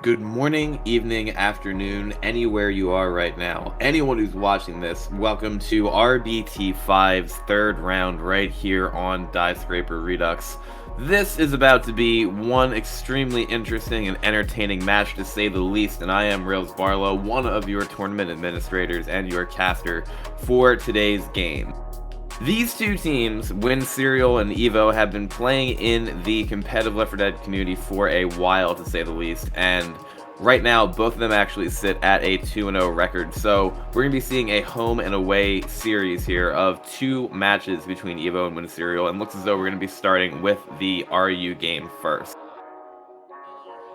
Good morning, evening, afternoon, anywhere you are right now. Anyone who's watching this, welcome to RBT5's third round right here on Dyescrayper Redux. This is about to be one extremely interesting and entertaining match to say the least, and I am Rails Barlow, one of your tournament administrators and your caster for today's game. These two teams, Winserial and EVO, have been playing in the competitive Left 4 Dead community for a while, to say the least, and right now, both of them actually sit at a 2-0 record, so we're going to be seeing a home and away series here of two matches between EVO and Winserial, and looks as though we're going to be starting with the RU game first.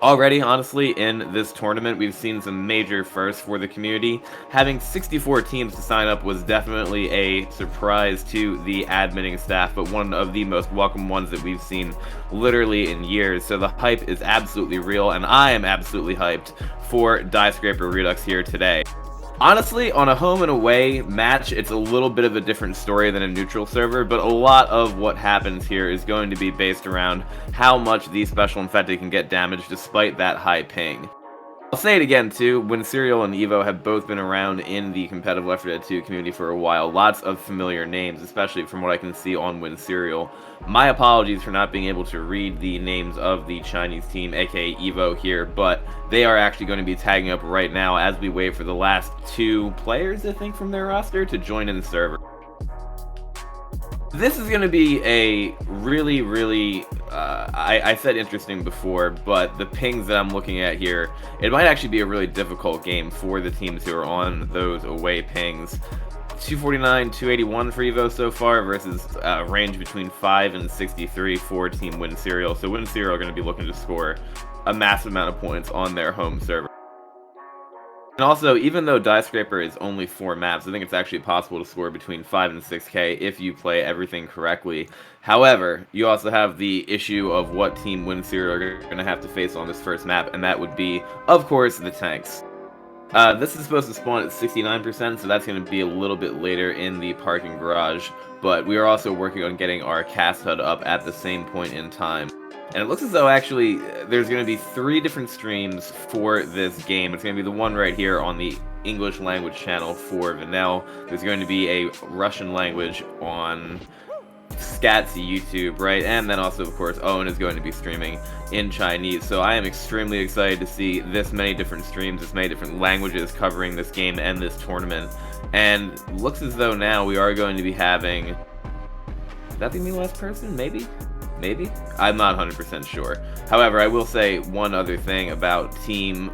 Already, honestly, in this tournament, we've seen some major firsts for the community. Having 64 teams to sign up was definitely a surprise to the adminning staff, but one of the most welcome ones that we've seen literally in years. So the hype is absolutely real, and I am absolutely hyped for Dyescrayper Redux here today. Honestly, on a home and away match, it's a little bit of a different story than a neutral server, but a lot of what happens here is going to be based around how much the Special Infected can get damaged despite that high ping. I'll say it again too, Winserial and EVO have both been around in the competitive Left 4 Dead 2 community for a while. Lots of familiar names, especially from what I can see on Winserial. My apologies for not being able to read the names of the Chinese team, aka EVO here, but they are actually going to be tagging up right now as we wait for the last two players, I think, from their roster to join in the server. This is going to be a really, I said interesting before, but the pings that I'm looking at here, it might actually be a really difficult game for the teams who are on those away pings. 249, 281 for EVO so far versus range between 5 and 63 for Team Winserial. So Winserial are going to be looking to score a massive amount of points on their home server. And also, even though Dyescrayper is only 4 maps, I think it's actually possible to score between 5 and 6k if you play everything correctly. However, you also have the issue of what Team Winserial are going to have to face on this first map, and that would be, of course, the tanks. This is supposed to spawn at 69%, so that's going to be a little bit later in the parking garage, but we are also working on getting our cast HUD up at the same point in time. And it looks as though actually there's going to be 3 different streams for this game. It's going to be the one right here on the English language channel for Vanel. There's going to be a Russian language on Scat's YouTube, right? And then also, of course, Owen is going to be streaming in Chinese. So I am extremely excited to see this many different streams, this many different languages covering this game and this tournament. And looks as though now we are going to be having... Is that the last person? Maybe? Maybe? I'm not 100% sure. However, I will say one other thing about Team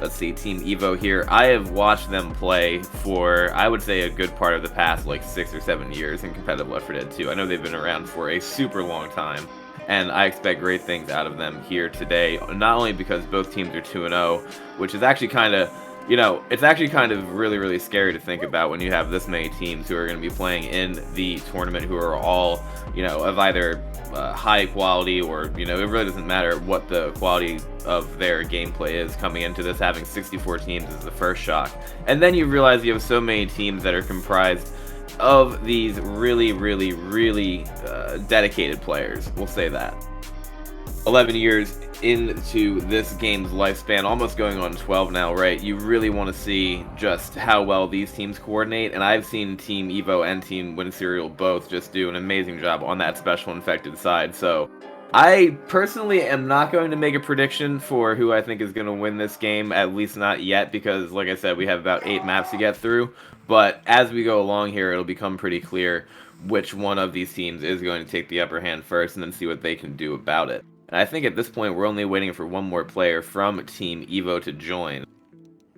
EVO here. I have watched them play for, I would say, a good part of the past, like, 6 or 7 years in competitive Left 4 Dead 2. I know they've been around for a super long time, and I expect great things out of them here today, not only because both teams are 2-0, which is actually kind of, you know, it's actually kind of really scary to think about when you have this many teams who are going to be playing in the tournament who are all, you know, of either high quality or, you know, it really doesn't matter what the quality of their gameplay is coming into this. Having 64 teams is the first shock. And then you realize you have so many teams that are comprised of these really dedicated players. We'll say that. 11 years into this game's lifespan, almost going on 12 now, right? You really want to see just how well these teams coordinate, and I've seen Team EVO and Team Winserial both just do an amazing job on that Special Infected side. So I personally am not going to make a prediction for who I think is going to win this game, at least not yet, because like I said, we have about 8 maps to get through. But as we go along here, it'll become pretty clear which one of these teams is going to take the upper hand first, and then see what they can do about it. And I think at this point, we're only waiting for one more player from Team EVO to join.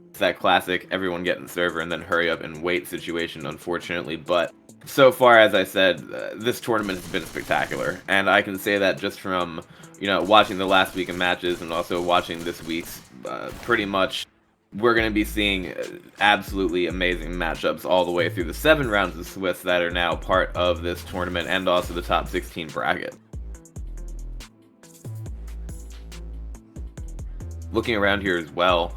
It's that classic everyone get in the server and then hurry up and wait situation, unfortunately. But so far, as I said, this tournament has been spectacular. And I can say that just from, you know, watching the last week of matches and also watching this week's, pretty much, we're going to be seeing absolutely amazing matchups all the way through the 7 rounds of Swiss that are now part of this tournament and also the top 16 bracket. Looking around here as well,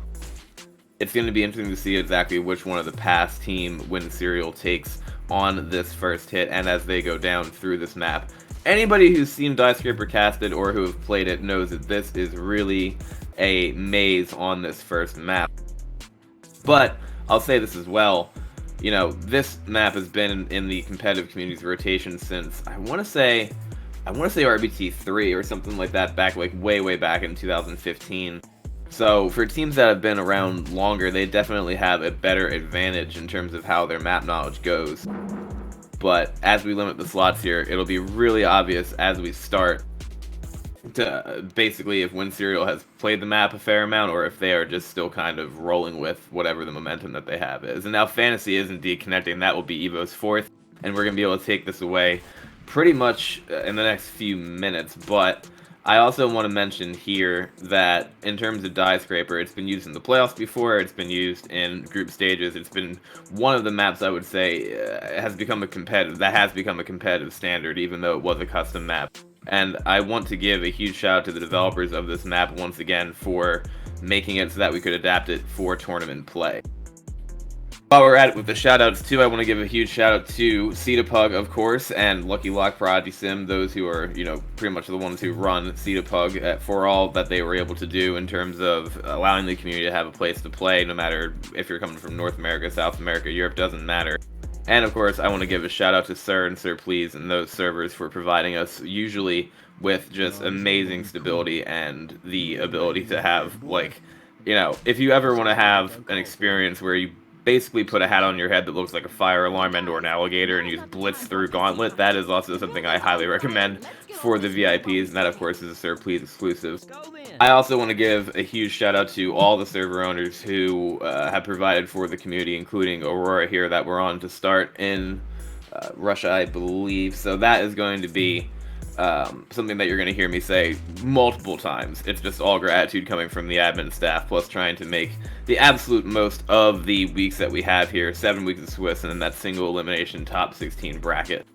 it's going to be interesting to see exactly which one of the past Team Winserial takes on this first hit, and as they go down through this map. Anybody who's seen Dyescrayper casted or who have played it knows that this is really a maze on this first map. But I'll say this as well, you know, this map has been in the competitive community's rotation since, I want to say RBT 3 or something like that, back like way back in 2015. So for teams that have been around longer, they definitely have a better advantage in terms of how their map knowledge goes. But as we limit the slots here, it'll be really obvious as we start to basically if Winserial has played the map a fair amount or if they are just still kind of rolling with whatever the momentum that they have is. And now Fantasy is indeed connecting. That will be EVO's 4th, and we're going to be able to take this away pretty much in the next few minutes. But I also want to mention here that in terms of Dyescrayper, it's been used in the playoffs before, it's been used in group stages, it's been one of the maps I would say has become a competitive standard, even though it was a custom map. And I want to give a huge shout out to the developers of this map once again for making it so that we could adapt it for tournament play. While we're at it with the shoutouts too, I want to give a huge shout out to Pug, of course, and Lucky Lock, Prodigy Sim, those who are, you know, pretty much the ones who run Pug, for all that they were able to do in terms of allowing the community to have a place to play, no matter if you're coming from North America, South America, Europe, doesn't matter. And of course, I want to give a shout out to Sir and Sir Please and those servers for providing us usually with just amazing stability and the ability to have, like, you know, if you ever want to have an experience where you basically put a hat on your head that looks like a fire alarm and or an alligator and use Blitz through Gauntlet, that is also something I highly recommend for the VIPs, and that of course is a Sir Please exclusive. I also want to give a huge shout out to all the server owners who have provided for the community, including Aurora here that we're on to start in Russia, I believe. So that is going to be something that you're going to hear me say multiple times. It's just all gratitude coming from the admin staff, plus trying to make the absolute most of the weeks that we have here, 7 weeks of Swiss, and then that single elimination top 16 bracket.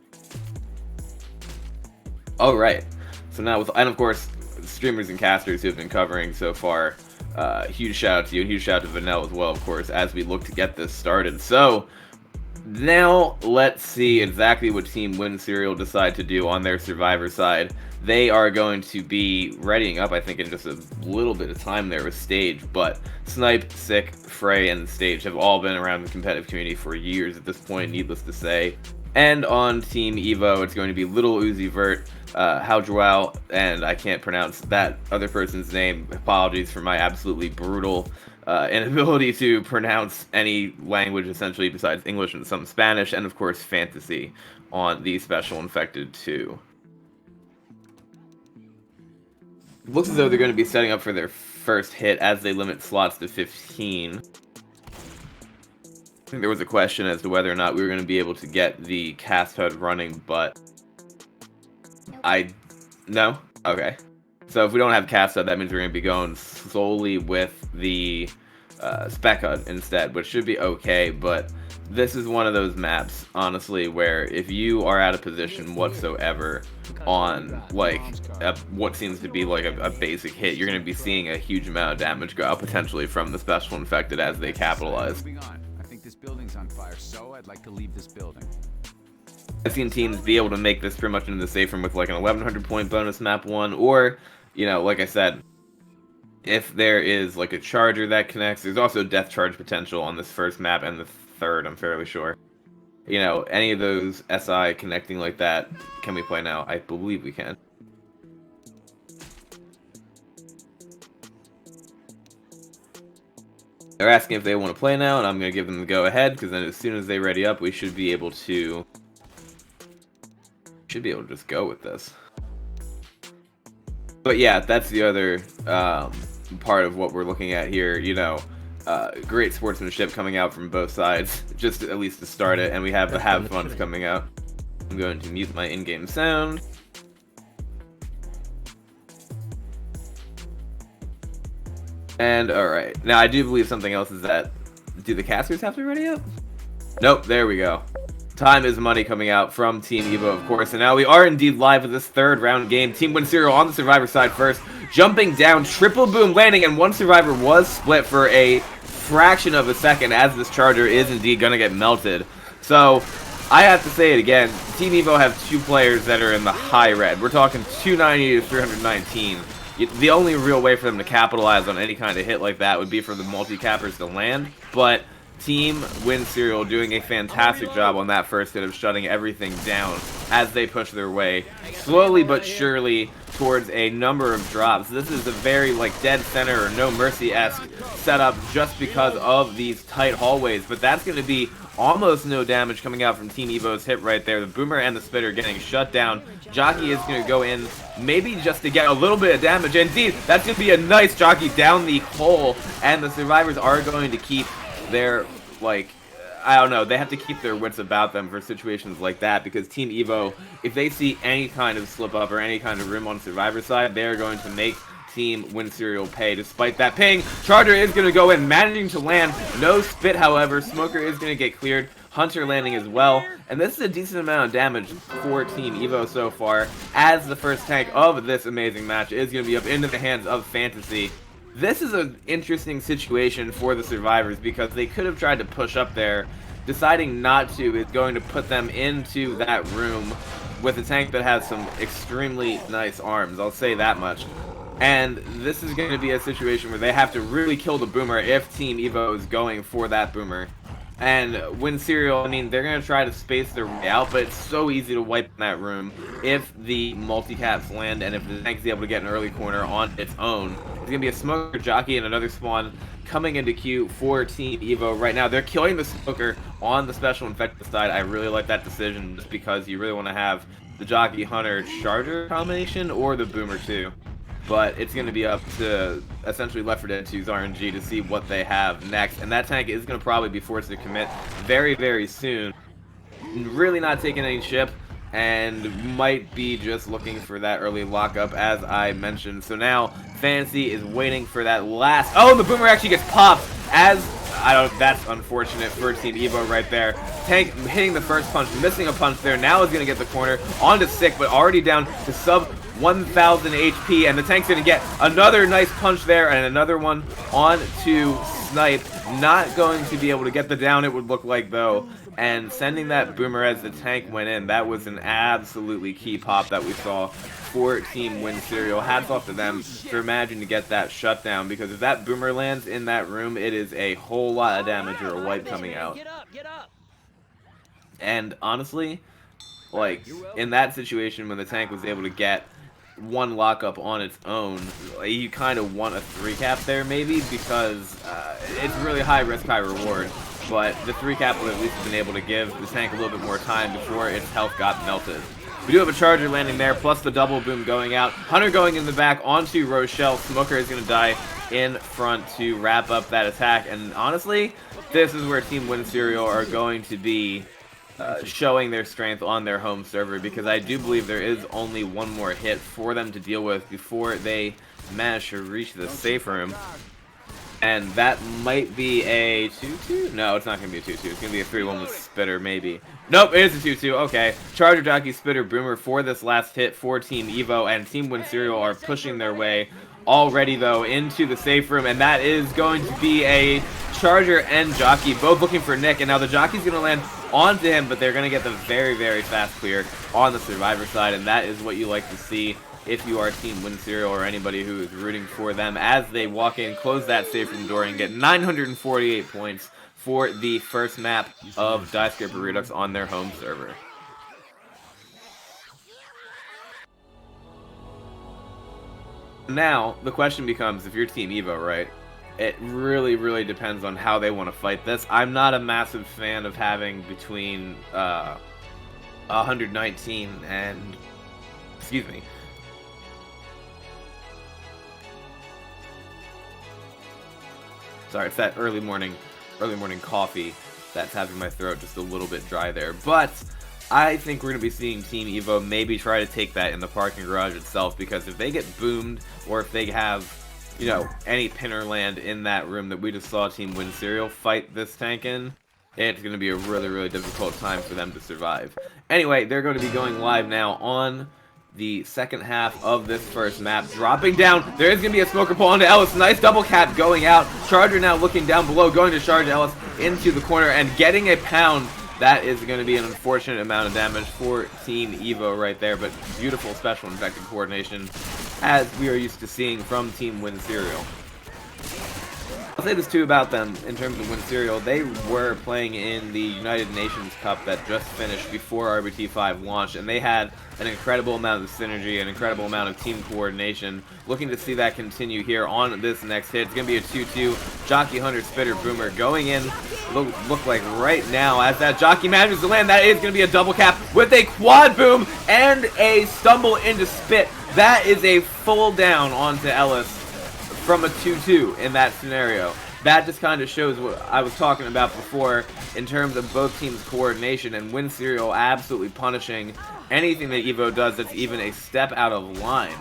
Alright, so now with, and of course, streamers and casters who have been covering so far, huge shout out to you, and huge shout out to Vanel as well, of course, as we look to get this started. So now let's see exactly what Team Winserial decide to do on their Survivor side. They are going to be readying up, I think, in just a little bit of time there with Stage, but Snipe, Sick, Frey, and Stage have all been around the competitive community for years at this point, needless to say. And on Team EVO, it's going to be Little Uzi Vert, Haujwal, and I can't pronounce that other person's name. Apologies for my absolutely brutal inability to pronounce any language essentially besides English and some Spanish, and of course Fantasy on the Special Infected 2. It looks as though they're going to be setting up for their first hit as they limit slots to 15. I think there was a question as to whether or not we were going to be able to get the cast HUD running, but no? Okay. So if we don't have cast HUD, that means we're going to be going solely with the spec HUD instead, which should be okay, but this is one of those maps, honestly, where if you are out of position whatsoever on, like, what seems to be like a basic hit, you're going to be seeing a huge amount of damage go out potentially from the Special Infected as they capitalize. I think this building's on fire, so I'd like to leave this building. I've seen teams be able to make this pretty much into the safe room with like an 1100 point bonus map 1, or, you know, like I said, if there is like a charger that connects, there's also death charge potential on this first map and the third, I'm fairly sure. You know, any of those SI connecting like that, can we play now? I believe we can. They're asking if they want to play now, and I'm going to give them the go ahead, because then as soon as they ready up, we should be able to just go with this. But yeah, that's the other part of what we're looking at here, you know, great sportsmanship coming out from both sides, just at least to start it, and we have the have fun coming out. I'm going to mute my in-game sound. And alright, now I do believe something else is that, do the casters have to be ready up? Nope, there we go. Time is money coming out from Team EVO, of course, and now we are indeed live with this third round game. Team Winserial on the Survivor side first, jumping down, triple boom landing, and one Survivor was split for a fraction of a second as this charger is indeed going to get melted. So, I have to say it again, Team EVO have two players that are in the high red. We're talking 290 to 319. the only real way for them to capitalize on any kind of hit like that would be for the multi-cappers to land, but Team Winserial doing a fantastic job on that first hit of shutting everything down as they push their way slowly but surely towards a number of drops. This is a very like dead center or no mercy-esque setup just because of these tight hallways, but that's going to be almost no damage coming out from Team EVO's hit right there. The Boomer and the Spitter getting shut down. Jockey is going to go in maybe just to get a little bit of damage. Indeed, that's going to be a nice Jockey down the hole, and the survivors are going to keep their, like, I don't know, they have to keep their wits about them for situations like that, because Team EVO, if they see any kind of slip up or any kind of room on Survivor side, they're going to make Team Winserial pay. Despite that ping, Charger is going to go in, managing to land. No spit, however. Smoker is going to get cleared. Hunter landing as well. And this is a decent amount of damage for Team EVO so far, as the first tank of this amazing match is going to be up into the hands of Fantasy. This is an interesting situation for the survivors because they could have tried to push up there. Deciding not to is going to put them into that room with a tank that has some extremely nice arms, I'll say that much. And this is going to be a situation where they have to really kill the Boomer if Team EVO is going for that Boomer. And Winserial, I mean, they're going to try to space their way out, but it's so easy to wipe in that room if the multi-caps land and if the tank is able to get an early corner on its own. It's going to be a Smoker, Jockey, and another spawn coming into queue for Team EVO right now. They're killing the Smoker on the Special Infected side. I really like that decision just because you really want to have the Jockey, Hunter, Charger combination or the Boomer too. But it's going to be up to essentially Left 4 Dead 2's RNG to see what they have next. And that tank is going to probably be forced to commit very, very soon. Really not taking any chip and might be just looking for that early lockup, as I mentioned. So now Fantasy is waiting for that last... Oh, the Boomer actually gets popped as... that's unfortunate for Team EVO right there. Tank hitting the first punch, missing a punch there. Now is going to get the corner onto Sick, but already down to sub 1,000 HP, and the tank's going to get another nice punch there, and another one on to Snipe. Not going to be able to get the down, it would look like, though, and sending that Boomer as the tank went in. That was an absolutely key pop that we saw for Team Winserial. Hats off to them for managing to get that shutdown, because if that Boomer lands in that room, it is a whole lot of damage or a wipe coming out. And honestly, like, in that situation when the tank was able to get one lockup on its own, you kind of want a 3-cap there maybe, because it's really high risk, high reward. But the 3-cap would at least have been able to give the tank a little bit more time before its health got melted. We do have a Charger landing there, plus the double boom going out. Hunter going in the back onto Rochelle. Smoker is going to die in front to wrap up that attack. And honestly, this is where Team Winserial are going to be showing their strength on their home server, because I do believe there is only one more hit for them to deal with before they manage to reach the safe room. And that might be a 2-2? No, it's not going to be a 2-2. It's going to be a 3-1 with Spitter, maybe. Nope, it is a 2-2. Okay. Charger, Jockey, Spitter, Boomer for this last hit for Team EVO, and Team Winserial are pushing their way already, though, into the safe room, and that is going to be a Charger and Jockey, both looking for Nick, and now the Jockey's going to land onto him, but they're going to get the very, very fast clear on the Survivor side, and that is what you like to see if you are Team Winserial or anybody who is rooting for them, as they walk in, close that safe room door, and get 948 points for the first map of Dyescrayper Redux on their home server. Now, the question becomes, if you're Team EVO, right, it really, really depends on how they want to fight this. I'm not a massive fan of having between 119 and... Excuse me. Sorry, it's that early morning coffee that's having my throat just a little bit dry there. But I think we're going to be seeing Team EVO maybe try to take that in the parking garage itself, because if they get boomed, or if they have, you know, any pinner land in that room that we just saw Team Winserial fight this tank in, it's going to be a really, really difficult time for them to survive. Anyway, they're going to be going live now on the second half of this first map. Dropping down, there is going to be a Smoker pull onto Ellis. Nice double cap going out. Charger now looking down below, going to charge Ellis into the corner and getting a pound. That is going to be an unfortunate amount of damage for Team EVO right there, but beautiful Special Infected coordination as we are used to seeing from Team Winserial. I'll say this too about them in terms of Winserial. They were playing in the United Nations Cup that just finished before RBT5 launched, and they had an incredible amount of synergy, an incredible amount of team coordination. Looking to see that continue here on this next hit. It's going to be a 2-2 Jockey Hunter Spitter Boomer going in. Look like right now as that Jockey manages to land, that is going to be a double cap with a quad boom and a stumble into spit. That is a full down onto Ellis from a 2-2 in that scenario. That just kind of shows what I was talking about before in terms of both teams' coordination, and Winserial absolutely punishing anything that EVO does that's even a step out of line.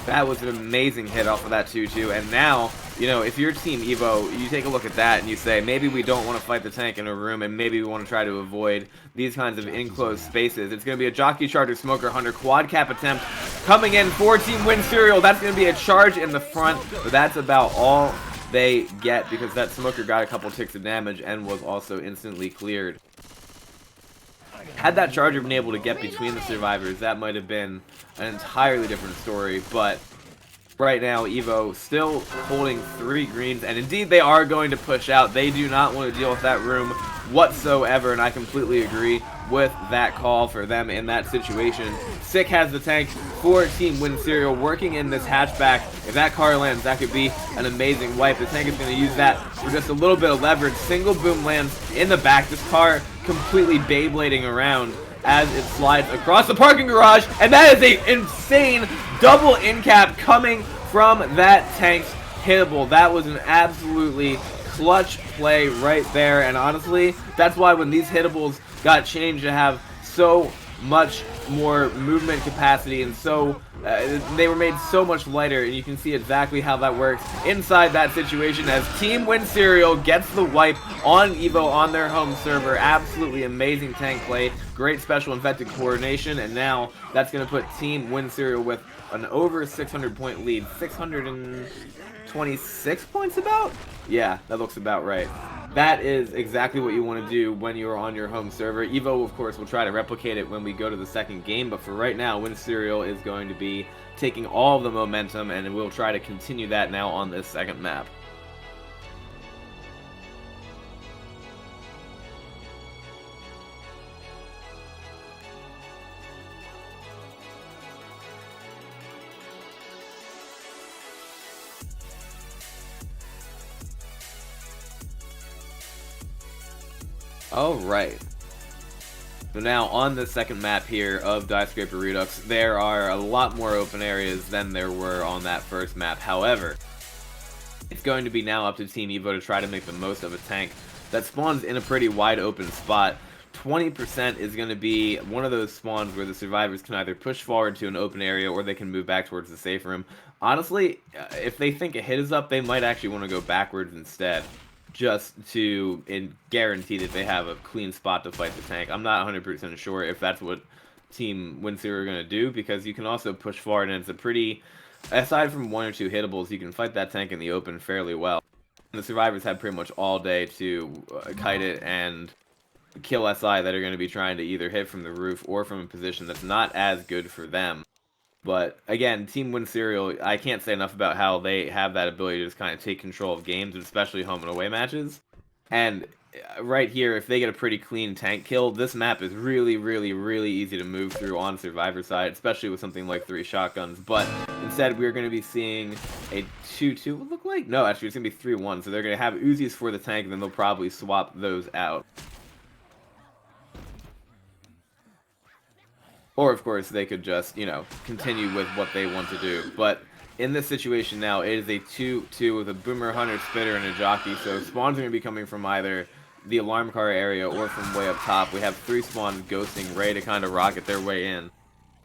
That was an amazing hit off of that 2-2, and now, you know, if you're Team EVO, you take a look at that and you say, maybe we don't want to fight the tank in a room, and maybe we want to try to avoid these kinds of enclosed spaces. It's going to be a Jockey Charger Smoker Hunter quad cap attempt coming in for Team Winserial. That's going to be a charge in the front, but that's about all they get because that Smoker got a couple ticks of damage and was also instantly cleared. Had that Charger been able to get between the survivors, that might have been an entirely different story, but right now EVO still holding 3 greens, and indeed they are going to push out. They do not want to deal with that room whatsoever, and I completely agree with that call for them in that situation. Sick has the tank for Team Winserial working in this hatchback. If that car lands, that could be an amazing wipe. The tank is going to use that for just a little bit of leverage. Single boom lands in the back. This car completely Beyblading around as it slides across the parking garage, and that is a insane double in cap coming from that tank's hittable. That was an absolutely clutch play right there, and honestly, that's why when these hittables got changed to have so much more movement capacity and so they were made so much lighter, and you can see exactly how that works inside that situation as Team Winserial gets the wipe on EVO on their home server. Absolutely amazing tank play, great special infected coordination, and now that's going to put Team Winserial with an over 600 point lead. 626 points about? Yeah, that looks about right. That is exactly what you want to do when you're on your home server. EVO, of course, will try to replicate it when we go to the second game, but for right now, Winserial is going to be taking all of the momentum, and we'll try to continue that now on this second map. Alright, so now on the second map here of Dyescrayper Redux, there are a lot more open areas than there were on that first map. However, it's going to be now up to Team EVO to try to make the most of a tank that spawns in a pretty wide open spot. 20% is going to be one of those spawns where the survivors can either push forward to an open area or they can move back towards the safe room. Honestly, if they think a hit is up, they might actually want to go backwards instead, just to guarantee that they have a clean spot to fight the tank. I'm not 100% sure if that's what Team Winserial are going to do, because you can also push forward, and it's a pretty, aside from 1 or 2 hittables, you can fight that tank in the open fairly well. And the survivors have pretty much all day to kite it and kill SI that are going to be trying to either hit from the roof or from a position that's not as good for them. But again, Team Winserial, I can't say enough about how they have that ability to just kind of take control of games, especially home and away matches. And right here, if they get a pretty clean tank kill, this map is really, really, really easy to move through on survivor side, especially with something like 3 shotguns. But instead, we're going to be seeing a 2-2, what look like? No, actually, it's going to be 3-1. So they're going to have Uzis for the tank, and then they'll probably swap those out. Or, of course, they could just, you know, continue with what they want to do. But in this situation now, it is a 2-2 with a Boomer, Hunter, Spitter, and a Jockey. So spawns are going to be coming from either the alarm car area or from way up top. We have 3 spawns ghosting, ready to kind of rocket their way in.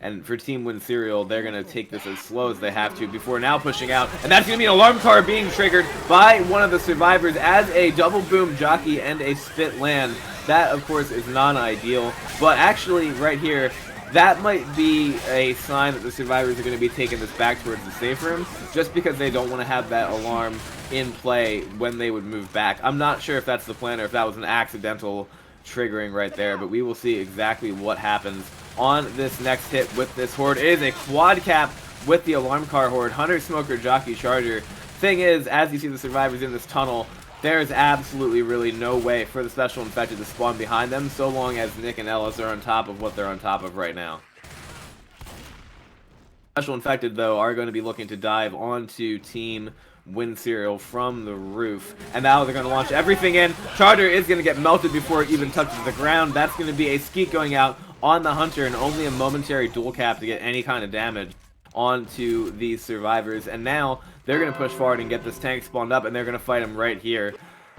And for Team Winserial, they're going to take this as slow as they have to before now pushing out. And that's going to be an alarm car being triggered by one of the survivors as a double boom Jockey and a spit land. That, of course, is non-ideal. But actually, right here, that might be a sign that the survivors are going to be taking this back towards the safe room, just because they don't want to have that alarm in play when they would move back. I'm not sure if that's the plan or if that was an accidental triggering right there, but we will see exactly what happens on this next hit with this horde. It is a quad cap with the alarm car horde, Hunter, Smoker, Jockey, Charger. Thing is, as you see the survivors in this tunnel, there's absolutely really no way for the Special Infected to spawn behind them so long as Nick and Ellis are on top of what they're on top of right now. Special Infected, though, are going to be looking to dive onto Team Winserial from the roof. And now they're going to launch everything in. Charger is going to get melted before it even touches the ground. That's going to be a skeet going out on the Hunter and only a momentary dual cap to get any kind of damage onto these survivors. And now they're going to push forward and get this tank spawned up, and they're going to fight him right here.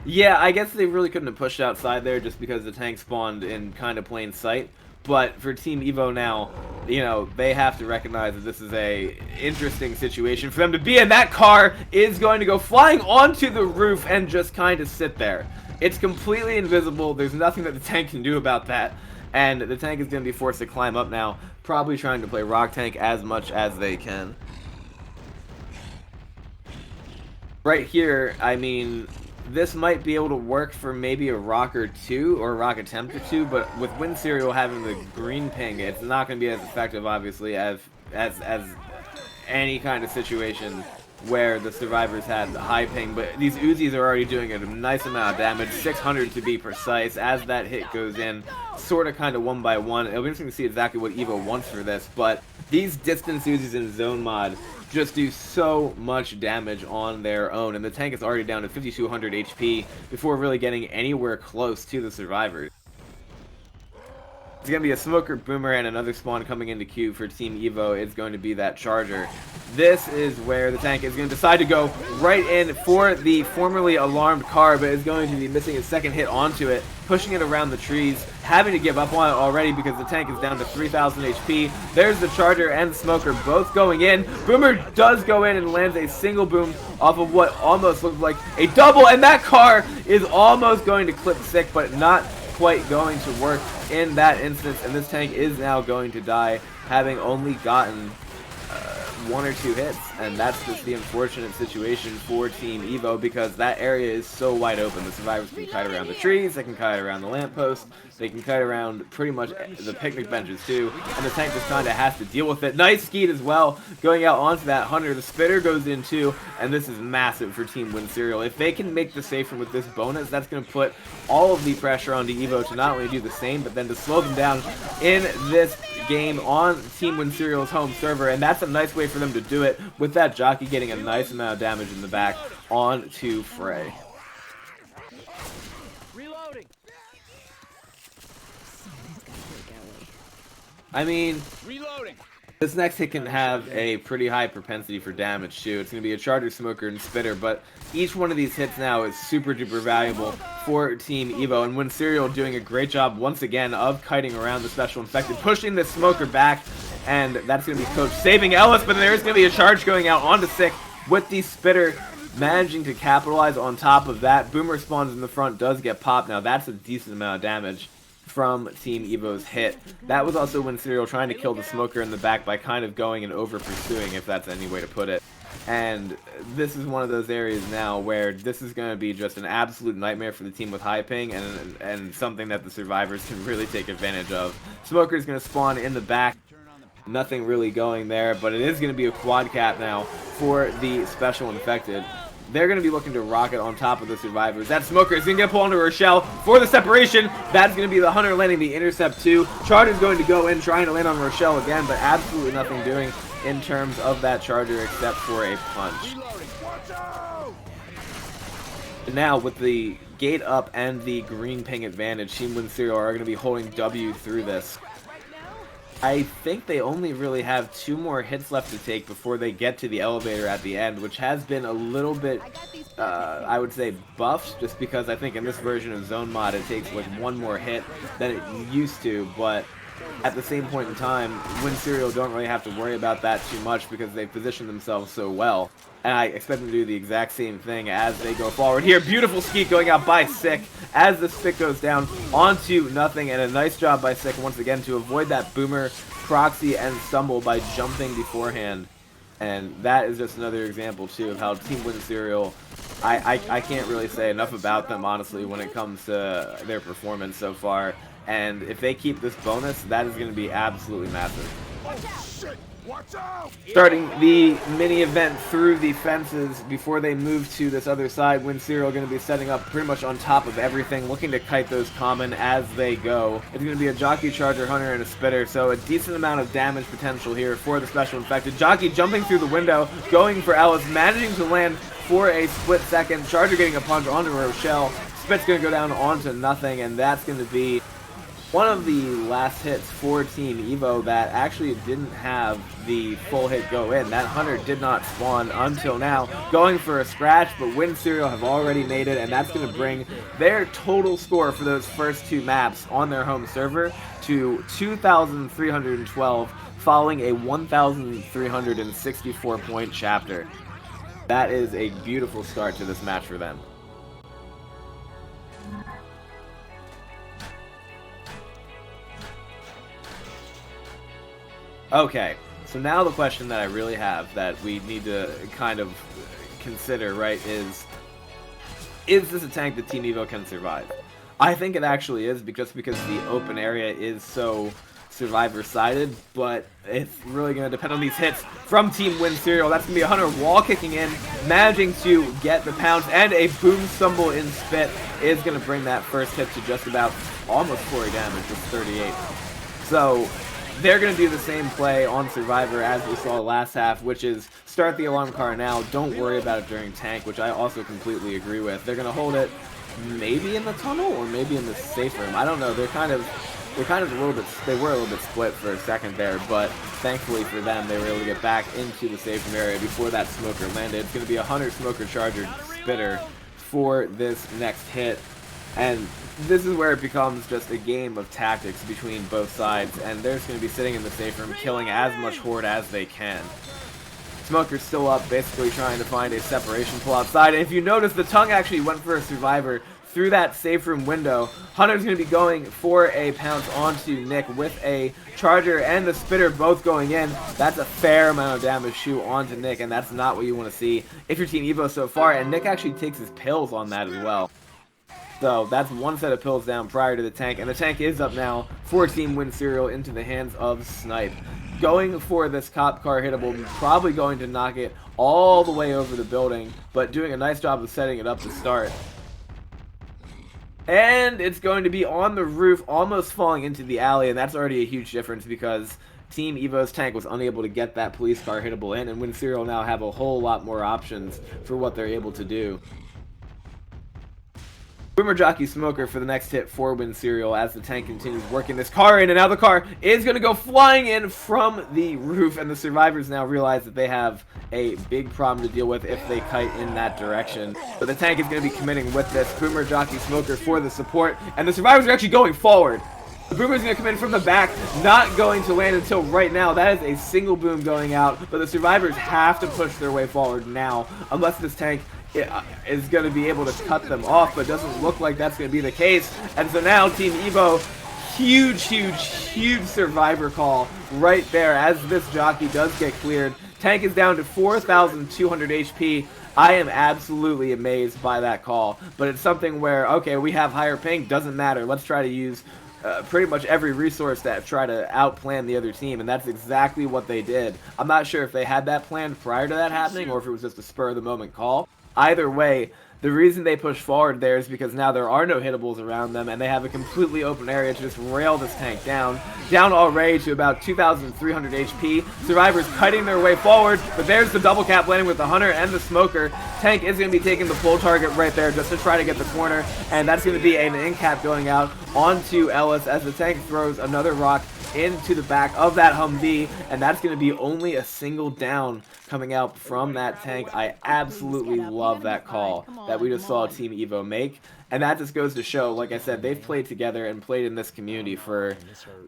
Yeah, I guess they really couldn't have pushed outside there just because the tank spawned in kind of plain sight. But for Team EVO now, you know, they have to recognize that this is a interesting situation for them to be in. That car is going to go flying onto the roof and just kind of sit there. It's completely invisible. There's nothing that the tank can do about that. And the tank is going to be forced to climb up now, probably trying to play Rock Tank as much as they can. Right here, I mean, this might be able to work for maybe a rock or two, or a rock attempt or two, but with Winserial having the green ping, it's not going to be as effective, obviously, as any kind of situation where the survivors had the high ping. But these Uzis are already doing a nice amount of damage, 600 to be precise, as that hit goes in, sort of kind of one by one. It'll be interesting to see exactly what EVO wants for this, but these distance Uzis in zone mod just do so much damage on their own, and the tank is already down to 5200 HP before really getting anywhere close to the survivors. It's going to be a Smoker, Boomer, and another spawn coming into queue for Team EVO. It's going to be that Charger. This is where the tank is going to decide to go right in for the formerly alarmed car, but is going to be missing a second hit onto it, pushing it around the trees, having to give up on it already because the tank is down to 3000 HP. There's the Charger and the Smoker both going in. Boomer does go in and lands a single boom off of what almost looked like a double, and that car is almost going to clip sick, but not quite going to work in that instance, and this tank is now going to die, having only gotten one or two hits, and that's just the unfortunate situation for Team EVO because that area is so wide open. The survivors can kite around the trees, they can kite around the lampposts, they can kite around pretty much the picnic benches too, and the tank just kind of has to deal with it. Nice skeet as well, going out onto that Hunter. The spitter goes in too, and this is massive for Team Winserial. If they can make the safer with this bonus, that's going to put all of the pressure onto EVO to not only do the same, but then to slow them down in this game on Team Winserial's home server, and that's a nice way for them to do it, with that Jockey getting a nice amount of damage in the back onto Frey. Reloading. I mean, Reloading. this next hit can have a pretty high propensity for damage too. It's going to be a Charger, Smoker, and Spitter, but each one of these hits now is super duper valuable for Team EVO, and Winserial doing a great job once again of kiting around the Special Infected, pushing the Smoker back, and that's going to be Coach saving Ellis, but there's going to be a charge going out onto Sick with the Spitter managing to capitalize on top of that. Boomer spawns in the front, does get popped. Now that's a decent amount of damage from Team EVO's hit. That was also Winserial trying to kill the Smoker in the back by kind of going and over pursuing, if that's any way to put it. And this is one of those areas now where this is going to be just an absolute nightmare for the team with high ping, and something that the survivors can really take advantage of. Smoker is going to spawn in the back. Nothing really going there, but it is going to be a quad cap now for the Special Infected. They're going to be looking to rocket on top of the survivors. That Smoker is going to get pulled onto Rochelle for the separation. That's going to be the Hunter landing the intercept too. Charger's going to go in trying to land on Rochelle again, but absolutely nothing doing in terms of that Charger except for a punch. And now with the gate up and the green ping advantage, Team Winserial are going to be holding W through this. I think they only really have 2 more hits left to take before they get to the elevator at the end, which has been a little bit, I would say, buffed, just because I think in this version of Zone Mod it takes like 1 more hit than it used to, but at the same point in time, Winserial don't really have to worry about that too much because they position themselves so well. And I expect them to do the exact same thing as they go forward. Here, beautiful skeet going out by Sick as the stick goes down onto nothing, and a nice job by Sick once again to avoid that Boomer, Proxy, and Stumble by jumping beforehand. And that is just another example too of how Team Winserial, I can't really say enough about them honestly when it comes to their performance so far. And if they keep this bonus, that is going to be absolutely massive. Starting the mini event through the fences before they move to this other side. Winserial going to be setting up pretty much on top of everything, looking to kite those common as they go. It's going to be a Jockey, Charger, Hunter, and a Spitter, so a decent amount of damage potential here for the Special Infected. Jockey jumping through the window, going for Ellis, managing to land for a split second. Charger getting a punch onto Rochelle. Spit's going to go down onto nothing, and that's going to be one of the last hits for Team EVO that actually didn't have the full hit go in. That Hunter did not spawn until now, going for a scratch, but Winserial have already made it, and that's going to bring their total score for those first two maps on their home server to 2,312, following a 1,364 point chapter. That is a beautiful start to this match for them. Okay, so now the question that I really have that we need to kind of consider, right, is this a tank that Team EVO can survive? I think it actually is, because the open area is so survivor-sided, but it's really going to depend on these hits from Team Winserial. That's going to be a Hunter wall kicking in, managing to get the pounce, and a boom stumble in Spit is going to bring that first hit to just about almost 40 damage with 38. So they're going to do the same play on Survivor as we saw last half, which is start the alarm car now, don't worry about it during tank, which I also completely agree with. They're going to hold it maybe in the tunnel or maybe in the safe room. I don't know. They're kind of a little bit, they were a little bit split for a second there, but thankfully for them, they were able to get back into the safe room area before that smoker landed. It's going to be a Hunter, Smoker, Charger, Spitter for this next hit. And this is where it becomes just a game of tactics between both sides, and they're just going to be sitting in the safe room killing as much horde as they can. Smoker's still up, basically trying to find a separation pull outside, and if you notice, the tongue actually went for a survivor through that safe room window. Hunter's going to be going for a pounce onto Nick with a Charger and the Spitter both going in. That's a fair amount of damage shoot onto Nick, and that's not what you want to see if you're Team EVO so far, and Nick actually takes his pills on that as well. So that's one set of pills down prior to the tank, and the tank is up now for Team Winserial into the hands of Snipe. Going for this cop car hittable, probably going to knock it all the way over the building, but doing a nice job of setting it up to start. And it's going to be on the roof, almost falling into the alley, and that's already a huge difference because Team EVO's tank was unable to get that police car hittable in, and Winserial now have a whole lot more options for what they're able to do. Boomer, Jockey, Smoker for the next hit for Winserial as the tank continues working this car in, and now the car is going to go flying in from the roof, and the survivors now realize that they have a big problem to deal with if they kite in that direction. But the tank is going to be committing with this. Boomer, Jockey, Smoker for the support, and the survivors are actually going forward. The Boomer's going to come in from the back, not going to land until right now. That is a single boom going out, but the survivors have to push their way forward now, unless this tank is going to be able to cut them off, but doesn't look like that's going to be the case. And so now Team EVO, huge survivor call right there as this Jockey does get cleared. Tank is down to 4,200 HP. I am absolutely amazed by that call, but it's something where, okay, we have higher ping, doesn't matter. Let's try to use pretty much every resource to try to outplan the other team, and that's exactly what they did. I'm not sure if they had that planned prior to that happening or if it was just a spur-of-the-moment call. Either way, the reason they push forward there is because now there are no hittables around them, and they have a completely open area to just rail this tank down. Down already to about 2,300 HP. Survivors cutting their way forward, but there's the double cap landing with the Hunter and the Smoker. Tank is going to be taking the full target right there just to try to get the corner, and that's going to be an in cap going out onto Ellis as the tank throws another rock into the back of that Humvee, and that's going to be only a single down coming out from that tank. I absolutely love that call that we just saw Team EVO make, and that just goes to show, like I said, they've played together and played in this community for,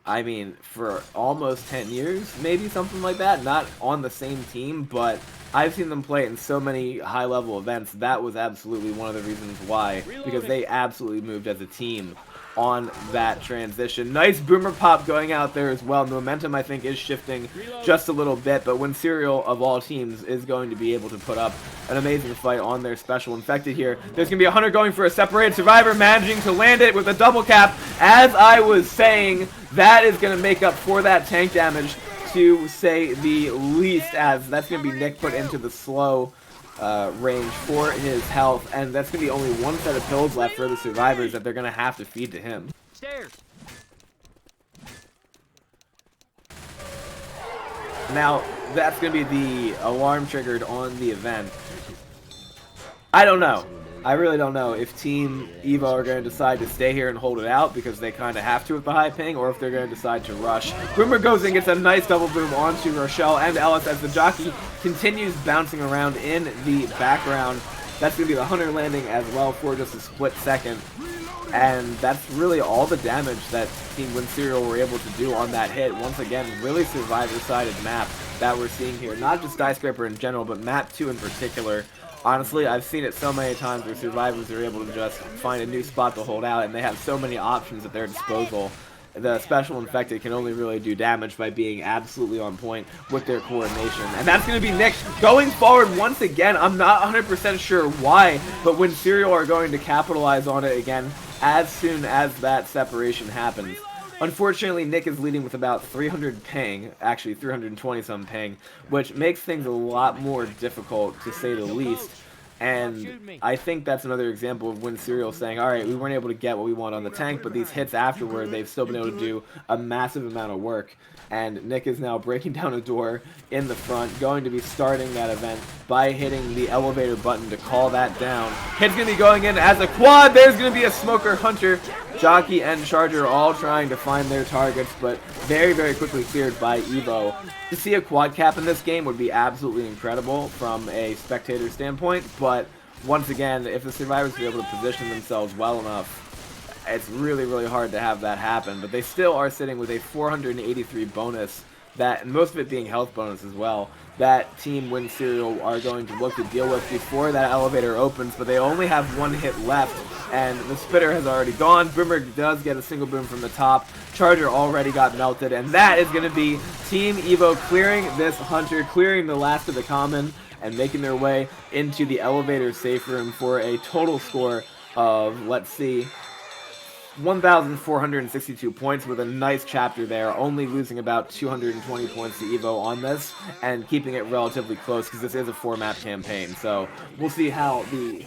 I mean, for almost 10 years, maybe something like that. Not on the same team, but I've seen them play in so many high-level events. That was absolutely one of the reasons why, because they absolutely moved as a team on that transition. Nice boomer pop going out there as well. The momentum, I think, is shifting just a little bit, but Winserial, of all teams, is going to be able to put up an amazing fight on their special infected here. There's going to be a Hunter going for a separated survivor, managing to land it with a double cap. As I was saying, that is going to make up for that tank damage. to say the least, as that's going to be Nick put into the slow range for his health, and that's going to be only one set of pills left for the survivors that they're going to have to feed to him. Stairs. Now, that's going to be the alarm triggered on the event. I don't know. I really don't know if Team EVO are going to decide to stay here and hold it out because they kind of have to with the high ping, or if they're going to decide to rush. Boomer goes in, gets a nice double boom onto Rochelle and Ellis as the jockey continues bouncing around in the background. That's going to be the Hunter landing as well for just a split second. And that's really all the damage that Team Winserial were able to do on that hit. Once again, really survivor-sided map that we're seeing here. Not just Dyescrayper in general, but map 2 in particular. Honestly, I've seen it so many times where survivors are able to just find a new spot to hold out, and they have so many options at their disposal. The special infected can only really do damage by being absolutely on point with their coordination. And that's going to be Nick going forward once again. I'm not 100% sure why, but Winserial are going to capitalize on it again as soon as that separation happens. Unfortunately, Nick is leading with about 300 ping, actually 320 some ping, which makes things a lot more difficult to say the least. And I think that's another example of Winserial saying, alright, we weren't able to get what we want on the tank, but these hits afterward, they've still been able to do a massive amount of work. And Nick is now breaking down a door in the front, going to be starting that event by hitting the elevator button to call that down. Hit's going to be going in as a quad. There's going to be a Smoker, Hunter, Jockey, and Charger all trying to find their targets, but very, very quickly cleared by EVO. To see a quad cap in this game would be absolutely incredible from a spectator standpoint, but once again, if the survivors are able to position themselves well enough, it's really, really hard to have that happen. But they still are sitting with a 483 bonus, that, and most of it being health bonus as well, that Team Winserial are going to look to deal with before that elevator opens, but they only have one hit left, and the spitter has already gone. Boomer does get a single boom from the top. Charger already got melted, and that is going to be Team EVO clearing this Hunter, clearing the last of the common, and making their way into the elevator safe room for a total score of, let's see, 1,462 points, with a nice chapter there, only losing about 220 points to EVO on this, and keeping it relatively close because this is a 4-map campaign. So we'll see how the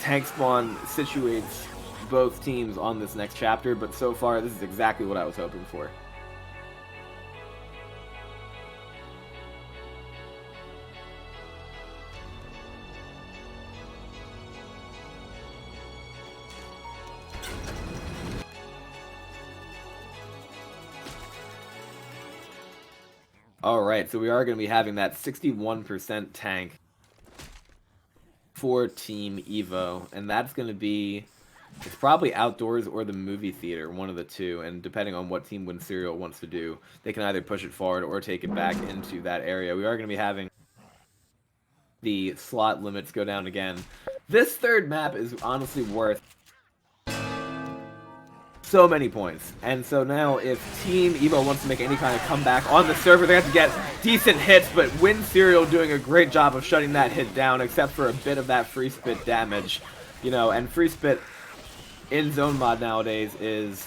tank spawn situates both teams on this next chapter, but so far this is exactly what I was hoping for. Alright, so we are going to be having that 61% tank for Team EVO, and that's going to be, it's probably outdoors or the movie theater, one of the two, and depending on what Team Winserial wants to do, they can either push it forward or take it back into that area. We are going to be having the slot limits go down again. This third map is honestly worth so many points, and so now if Team EVO wants to make any kind of comeback on the server, they have to get decent hits, but Winserial doing a great job of shutting that hit down, except for a bit of that free spit damage, you know. And free spit in zone mod nowadays is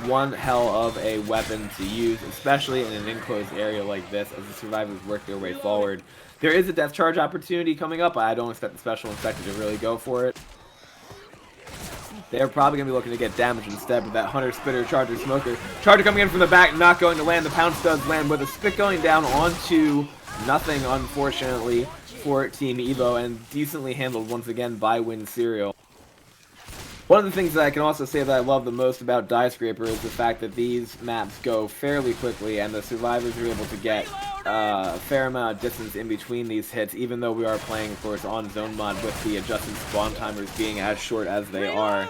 one hell of a weapon to use, especially in an enclosed area like this as the survivors work their way forward. There is a death charge opportunity coming up, but I don't expect the special infected to really go for it. They're probably going to be looking to get damage instead with that Hunter, Spitter, Charger, Smoker. Charger coming in from the back, not going to land. The Pounce does land with a spit going down onto nothing, unfortunately, for Team EVO, and decently handled once again by Winserial. One of the things that I can also say that I love the most about Dyescrayper is the fact that these maps go fairly quickly, and the survivors are able to get a fair amount of distance in between these hits, even though we are playing, of course, on zone mod with the adjusted spawn timers being as short as they are.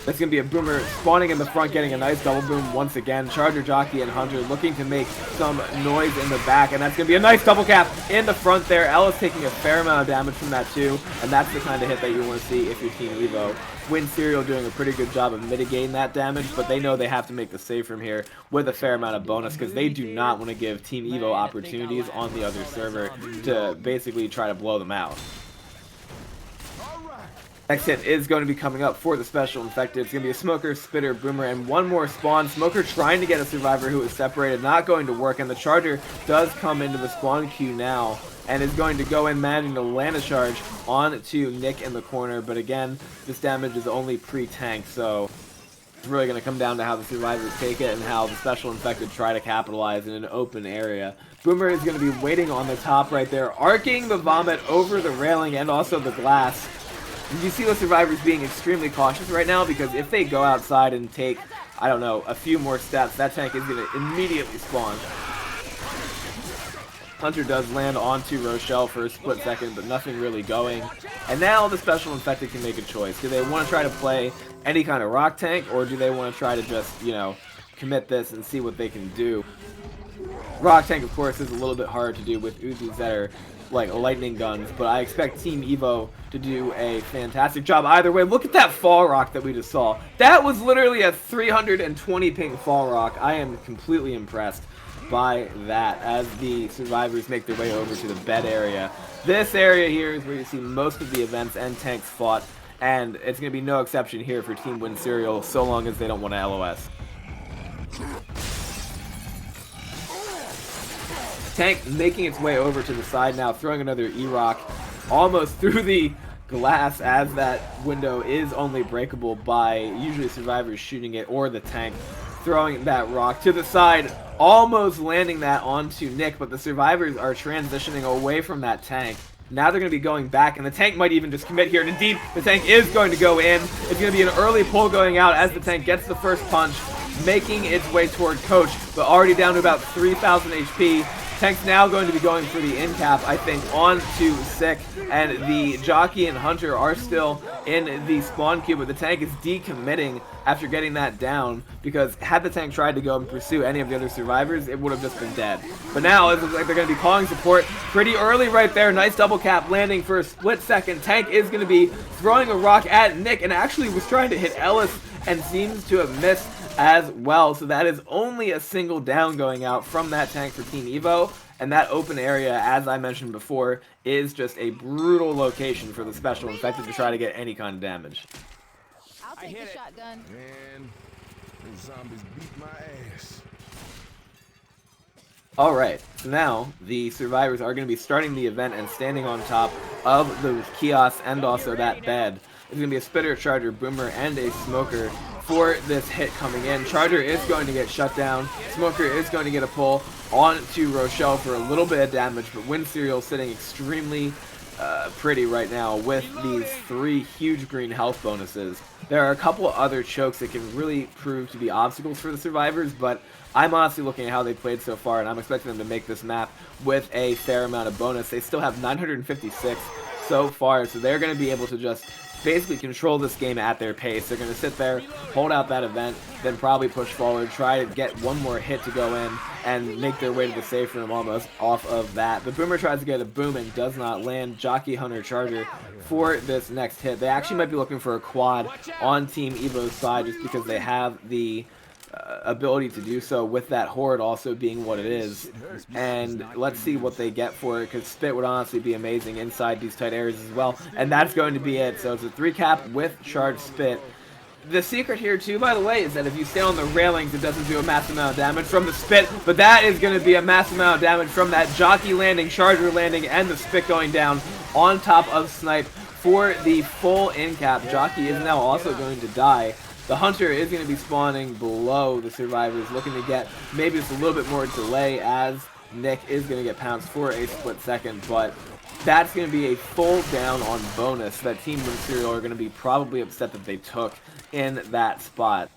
That's going to be a Boomer spawning in the front, getting a nice double boom once again. Charger, Jockey, and Hunter looking to make some noise in the back, and that's going to be a nice double cap in the front there. Ellis taking a fair amount of damage from that too, and that's the kind of hit that you want to see if you're Team EVO. Winserial doing a pretty good job of mitigating that damage, but they know they have to make the save from here with a fair amount of bonus, because they do not want to give Team EVO opportunities on the other server to basically try to blow them out. Next hit is going to be coming up for the Special Infected. It's going to be a Smoker, Spitter, Boomer, and one more spawn. Smoker trying to get a Survivor who is separated, not going to work, and the Charger does come into the spawn queue now and is going to go in managing to land a charge onto Nick in the corner, but again, this damage is only pre-tank, so it's really going to come down to how the Survivors take it and how the Special Infected try to capitalize in an open area. Boomer is going to be waiting on the top right there, arcing the Vomit over the railing and also the glass. You see the Survivors being extremely cautious right now, because if they go outside and take, I don't know, a few more steps, that tank is going to immediately spawn. Hunter does land onto Rochelle for a split second, but nothing really going. And now the Special Infected can make a choice. Do they want to try to play any kind of rock tank, or do they want to try to just, you know, commit this and see what they can do? Rock tank, of course, is a little bit hard to do with Uzis that are like lightning guns, but I expect Team EVO to do a fantastic job either way. Look at that fall rock that we just saw. That was literally a 320 ping fall rock. I am completely impressed by that as the Survivors make their way over to the bed area. This area here is where you see most of the events and tanks fought, and it's going to be no exception here for Team Winserial so long as they don't want to LOS. Tank making its way over to the side now, throwing another E-Rock almost through the glass, as that window is only breakable by usually Survivors shooting it or the tank. Throwing that rock to the side, almost landing that onto Nick, but the Survivors are transitioning away from that tank. Now they're going to be going back, and the tank might even just commit here. And indeed, the tank is going to go in. It's going to be an early pull going out as the tank gets the first punch, making its way toward Coach, but already down to about 3,000 HP. Tank's now going to be going for the end cap, I think, onto Sick, and the Jockey and Hunter are still in the spawn queue, but the tank is decommitting after getting that down, because had the tank tried to go and pursue any of the other Survivors, it would have just been dead. But now it looks like they're going to be calling support pretty early right there. Nice double cap landing for a split second. Tank is going to be throwing a rock at Nick, and actually was trying to hit Ellis and seems to have missed as well. So that is only a single down going out from that tank for Team EVO. And that open area, as I mentioned before, is just a brutal location for the Special Infected to try to get any kind of damage. I'll take the shotgun. Man, those zombies beat my ass. Alright, so now the Survivors are going to be starting the event and standing on top of those kiosks and also that bed. It's going to be a Spitter, Charger, Boomer, and a Smoker for this hit coming in. Charger is going to get shut down. Smoker is going to get a pull onto Rochelle for a little bit of damage, but Winserial sitting extremely pretty right now with these 3 huge green health bonuses. There are a couple of other chokes that can really prove to be obstacles for the Survivors, but I'm honestly looking at how they played so far, and I'm expecting them to make this map with a fair amount of bonus. They still have 956 so far, so they're going to be able to just basically control this game at their pace. They're going to sit there, hold out that event, then probably push forward, try to get one more hit to go in, and make their way to the safe room almost off of that. The Boomer tries to get a boom and does not land. Jockey, Hunter, Charger for this next hit. They actually might be looking for a quad on Team EVO's side just because they have the ability to do so, with that horde also being what it is. And let's see what they get for it, because Spit would honestly be amazing inside these tight areas as well. And that's going to be it. So it's a 3 cap with charged Spit. The secret here too, by the way, is that if you stay on the railings, it doesn't do a massive amount of damage from the Spit, but that is going to be a massive amount of damage from that Jockey landing, Charger landing, and the Spit going down on top of Snipe for the full in cap. Jockey is now also going to die. The Hunter is going to be spawning below the Survivors, looking to get maybe just a little bit more delay, as Nick is going to get pounced for a split second, but that's going to be a full down on bonus that Team Winserial are going to be probably upset that they took in that spot.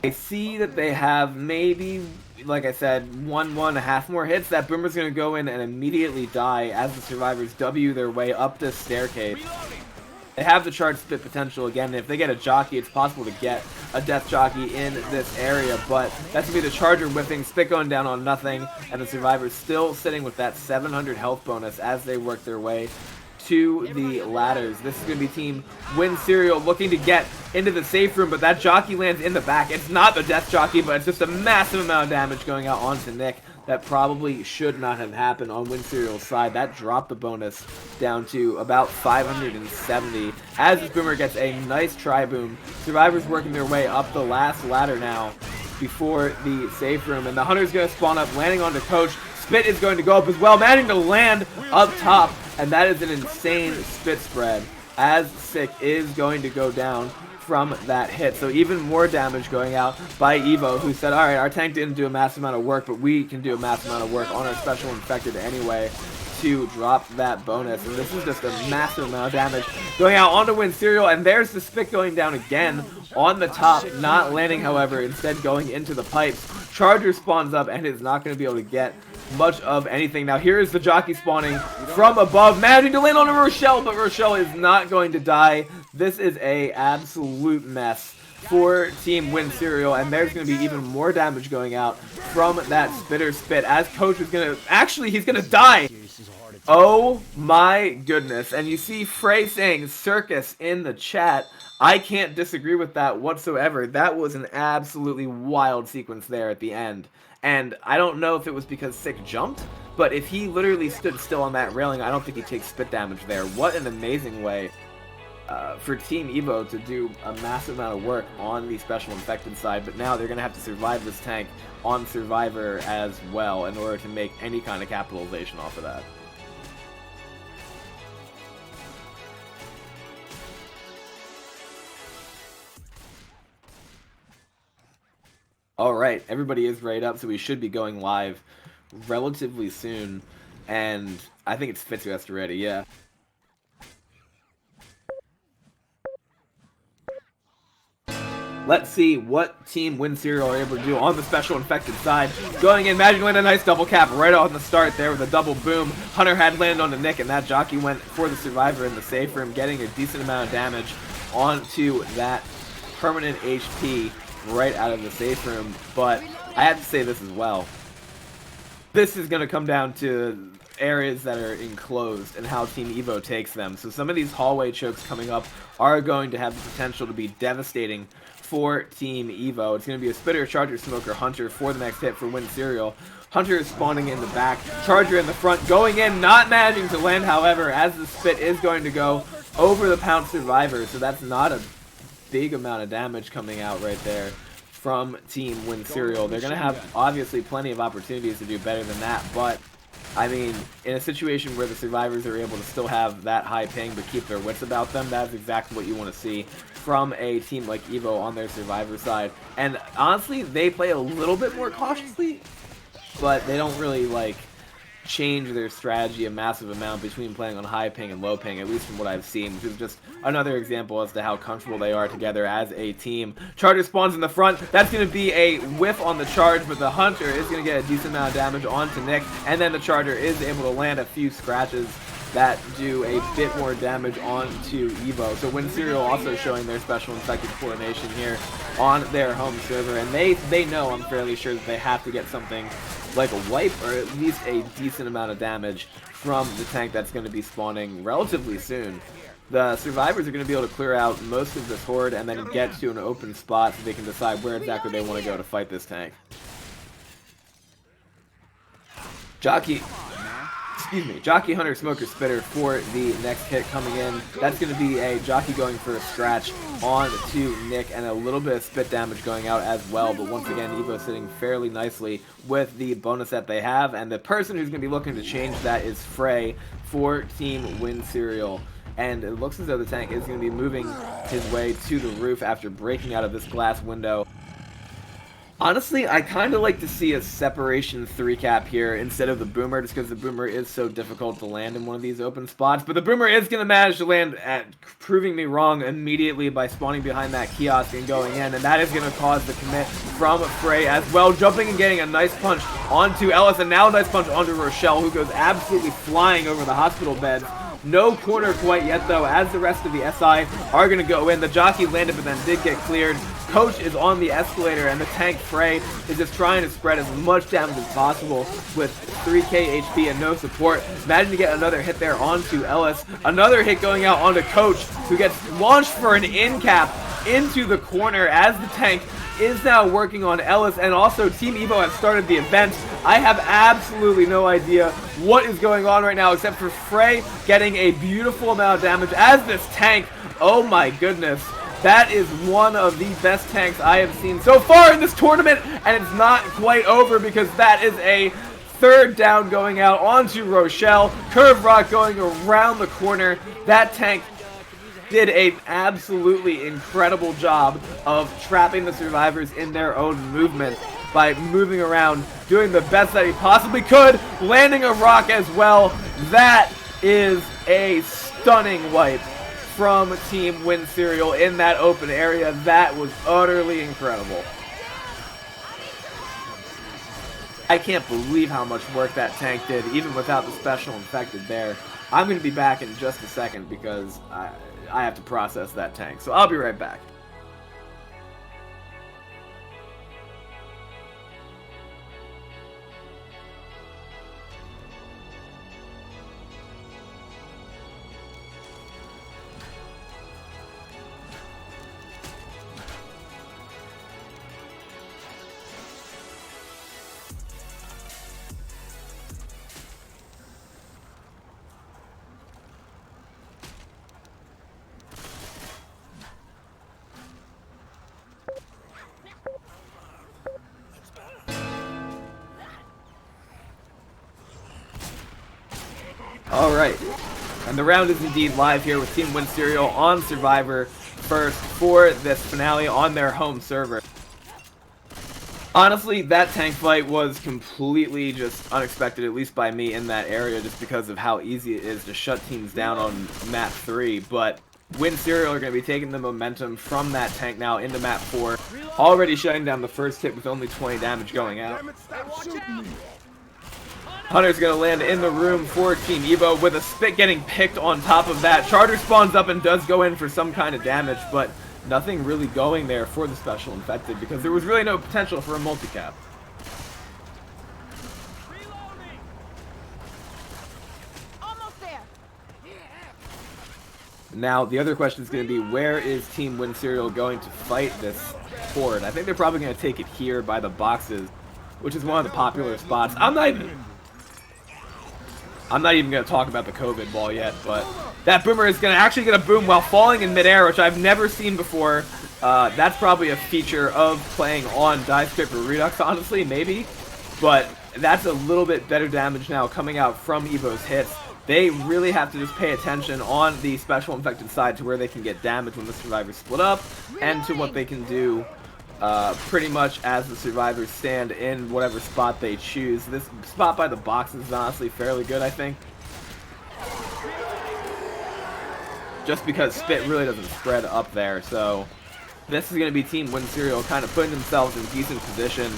I see that they have maybe, like I said, one and a half more hits. That Boomer's going to go in and immediately die as the Survivors W their way up this staircase. They have the charged Spit potential again, and if they get a Jockey, it's possible to get a Death Jockey in this area, but that's going to be the Charger whipping, Spit going down on nothing, and the Survivors still sitting with that 700 health bonus as they work their way to the ladders. This is going to be Team Winserial looking to get into the safe room, but that Jockey lands in the back. It's not the Death Jockey, but it's just a massive amount of damage going out onto Nick. that probably should not have happened on Winserial's side. That dropped the bonus down to about 570 as this Boomer gets a nice tri-boom. Survivors working their way up the last ladder now before the safe room, and the Hunter's going to spawn up, landing onto Coach. Spit is going to go up as well, managing to land up top, and that is an insane spit spread as Sick is going to go down from that hit. So even more damage going out by EVO, who said, alright, our tank didn't do a massive amount of work, but we can do a massive amount of work on our special infected anyway to drop that bonus. And this is just a massive amount of damage going out onto Winserial, and there's the Spit going down again on the top, not landing, however, instead going into the pipes. Charger spawns up and is not going to be able to get much of anything. Now here is the jockey spawning from above, managing to land on a Rochelle, but Rochelle is not going to die. This is a absolute mess for Team Winserial, and there's going to be even more damage going out from that Spitter Spit as Coach is going to, actually he's going to die. Oh my goodness. And you see Frey saying circus in the chat. I can't disagree with that whatsoever. That was an absolutely wild sequence there at the end. And I don't know if it was because Sick jumped, but if he literally stood still on that railing, I don't think he takes spit damage there. What an amazing way for Team EVO to do a massive amount of work on the special infected side, but now they're going to have to survive this tank on Survivor as well in order to make any kind of capitalization off of that. Alright, everybody is right up, so we should be going live relatively soon, and I think it's Fitz who has to ready, yeah. Let's see what Team Winserial are able to do on the special infected side. Going in, Magic landed a nice double cap right on the start there with a double boom. Hunter had landed on the Nick, and that jockey went for the Survivor in the safe room, getting a decent amount of damage onto that permanent HP right out of the safe room. But I have to say this as well. This is going to come down to areas that are enclosed and how Team EVO takes them. So some of these hallway chokes coming up are going to have the potential to be devastating for Team EVO. It's going to be a Spitter, Charger, Smoker, Hunter for the next hit for Winserial. Hunter is spawning in the back, Charger in the front, going in, not managing to land, however, as the Spit is going to go over the Pound Survivor. So that's not a big amount of damage coming out right there from Team Winserial. They're going to have obviously plenty of opportunities to do better than that, but I mean, in a situation where the Survivors are able to still have that high ping but keep their wits about them, that's exactly what you want to see from a team like EVO on their Survivor side. And honestly, they play a little bit more cautiously, but they don't really like change their strategy a massive amount between playing on high ping and low ping, at least from what I've seen, which is just another example as to how comfortable they are together as a team. Charger spawns in the front. That's going to be a whiff on the charge, but the Hunter is going to get a decent amount of damage onto Nick, and then the Charger is able to land a few scratches that do a bit more damage onto EVO. So Winserial also showing their special infected coordination here on their home server, and they know, I'm fairly sure, that they have to get something like a wipe or at least a decent amount of damage from the tank that's going to be spawning relatively soon. The Survivors are going to be able to clear out most of this horde and then get to an open spot so they can decide where exactly they want to go to fight this tank. Jockey, Hunter, Smoker, Spitter for the next hit coming in. That's going to be a Jockey going for a scratch on to Nick and a little bit of spit damage going out as well. But once again, EVO sitting fairly nicely with the bonus that they have. And the person who's going to be looking to change that is Frey for Team Winserial. And it looks as though the tank is going to be moving his way to the roof after breaking out of this glass window. Honestly, I kind of like to see a separation 3-cap here instead of the Boomer, just because the Boomer is so difficult to land in one of these open spots. But the Boomer is going to manage to land at proving me wrong immediately by spawning behind that kiosk and going in. And that is going to cause the commit from Frey as well, jumping and getting a nice punch onto Ellis, and now a nice punch onto Rochelle, who goes absolutely flying over the hospital beds. No corner quite yet, though, as the rest of the SI are going to go in. The Jockey landed, but then did get cleared. Coach is on the escalator, and the tank Frey is just trying to spread as much damage as possible with 3k HP and no support. Imagine to get another hit there onto Ellis. Another hit going out onto Coach, who gets launched for an in cap into the corner as the tank is now working on Ellis, and also Team EVO has started the event. I have absolutely no idea what is going on right now, except for Frey getting a beautiful amount of damage as this tank. Oh my goodness. That is one of the best tanks I have seen so far in this tournament, and it's not quite over because that is a third down going out onto Rochelle. Curve Rock going around the corner. That tank did an absolutely incredible job of trapping the survivors in their own movement by moving around, doing the best that he possibly could, landing a rock as well. That is a stunning wipe from Team Winserial in that open area. That was utterly incredible. I can't believe how much work that tank did, even without the special infected there. I'm going to be back in just a second because I have to process that tank. So I'll be right back. Alright, and the round is indeed live here with Team Winserial on Survivor first for this finale on their home server. Honestly, that tank fight was completely just unexpected, at least by me in that area, just because of how easy it is to shut teams down on map 3, but Winserial are going to be taking the momentum from that tank now into map 4, already shutting down the first hit with only 20 damage going out. Hunter's going to land in the room for Team EVO with a spit getting picked on top of that. Charter spawns up and does go in for some kind of damage, but nothing really going there for the special infected because there was really no potential for a multi-cap. Almost there. Now, the other question is going to be, where is Team Winserial going to fight this horde? I think they're probably going to take it here by the boxes, which is one of the popular spots. I'm not even going to talk about the COVID ball yet, but that boomer is actually going to boom while falling in midair, which I've never seen before. That's probably a feature of playing on Dyescrayper Redux, honestly, maybe. But that's a little bit better damage now coming out from EVO's hits. They really have to just pay attention on the special infected side to where they can get damage when the survivors split up, and to what they can do pretty much as the survivors stand in whatever spot they choose. This spot by the boxes is honestly fairly good, I think. Just because Spit really doesn't spread up there, so this is going to be Team Winserial kind of putting themselves in decent position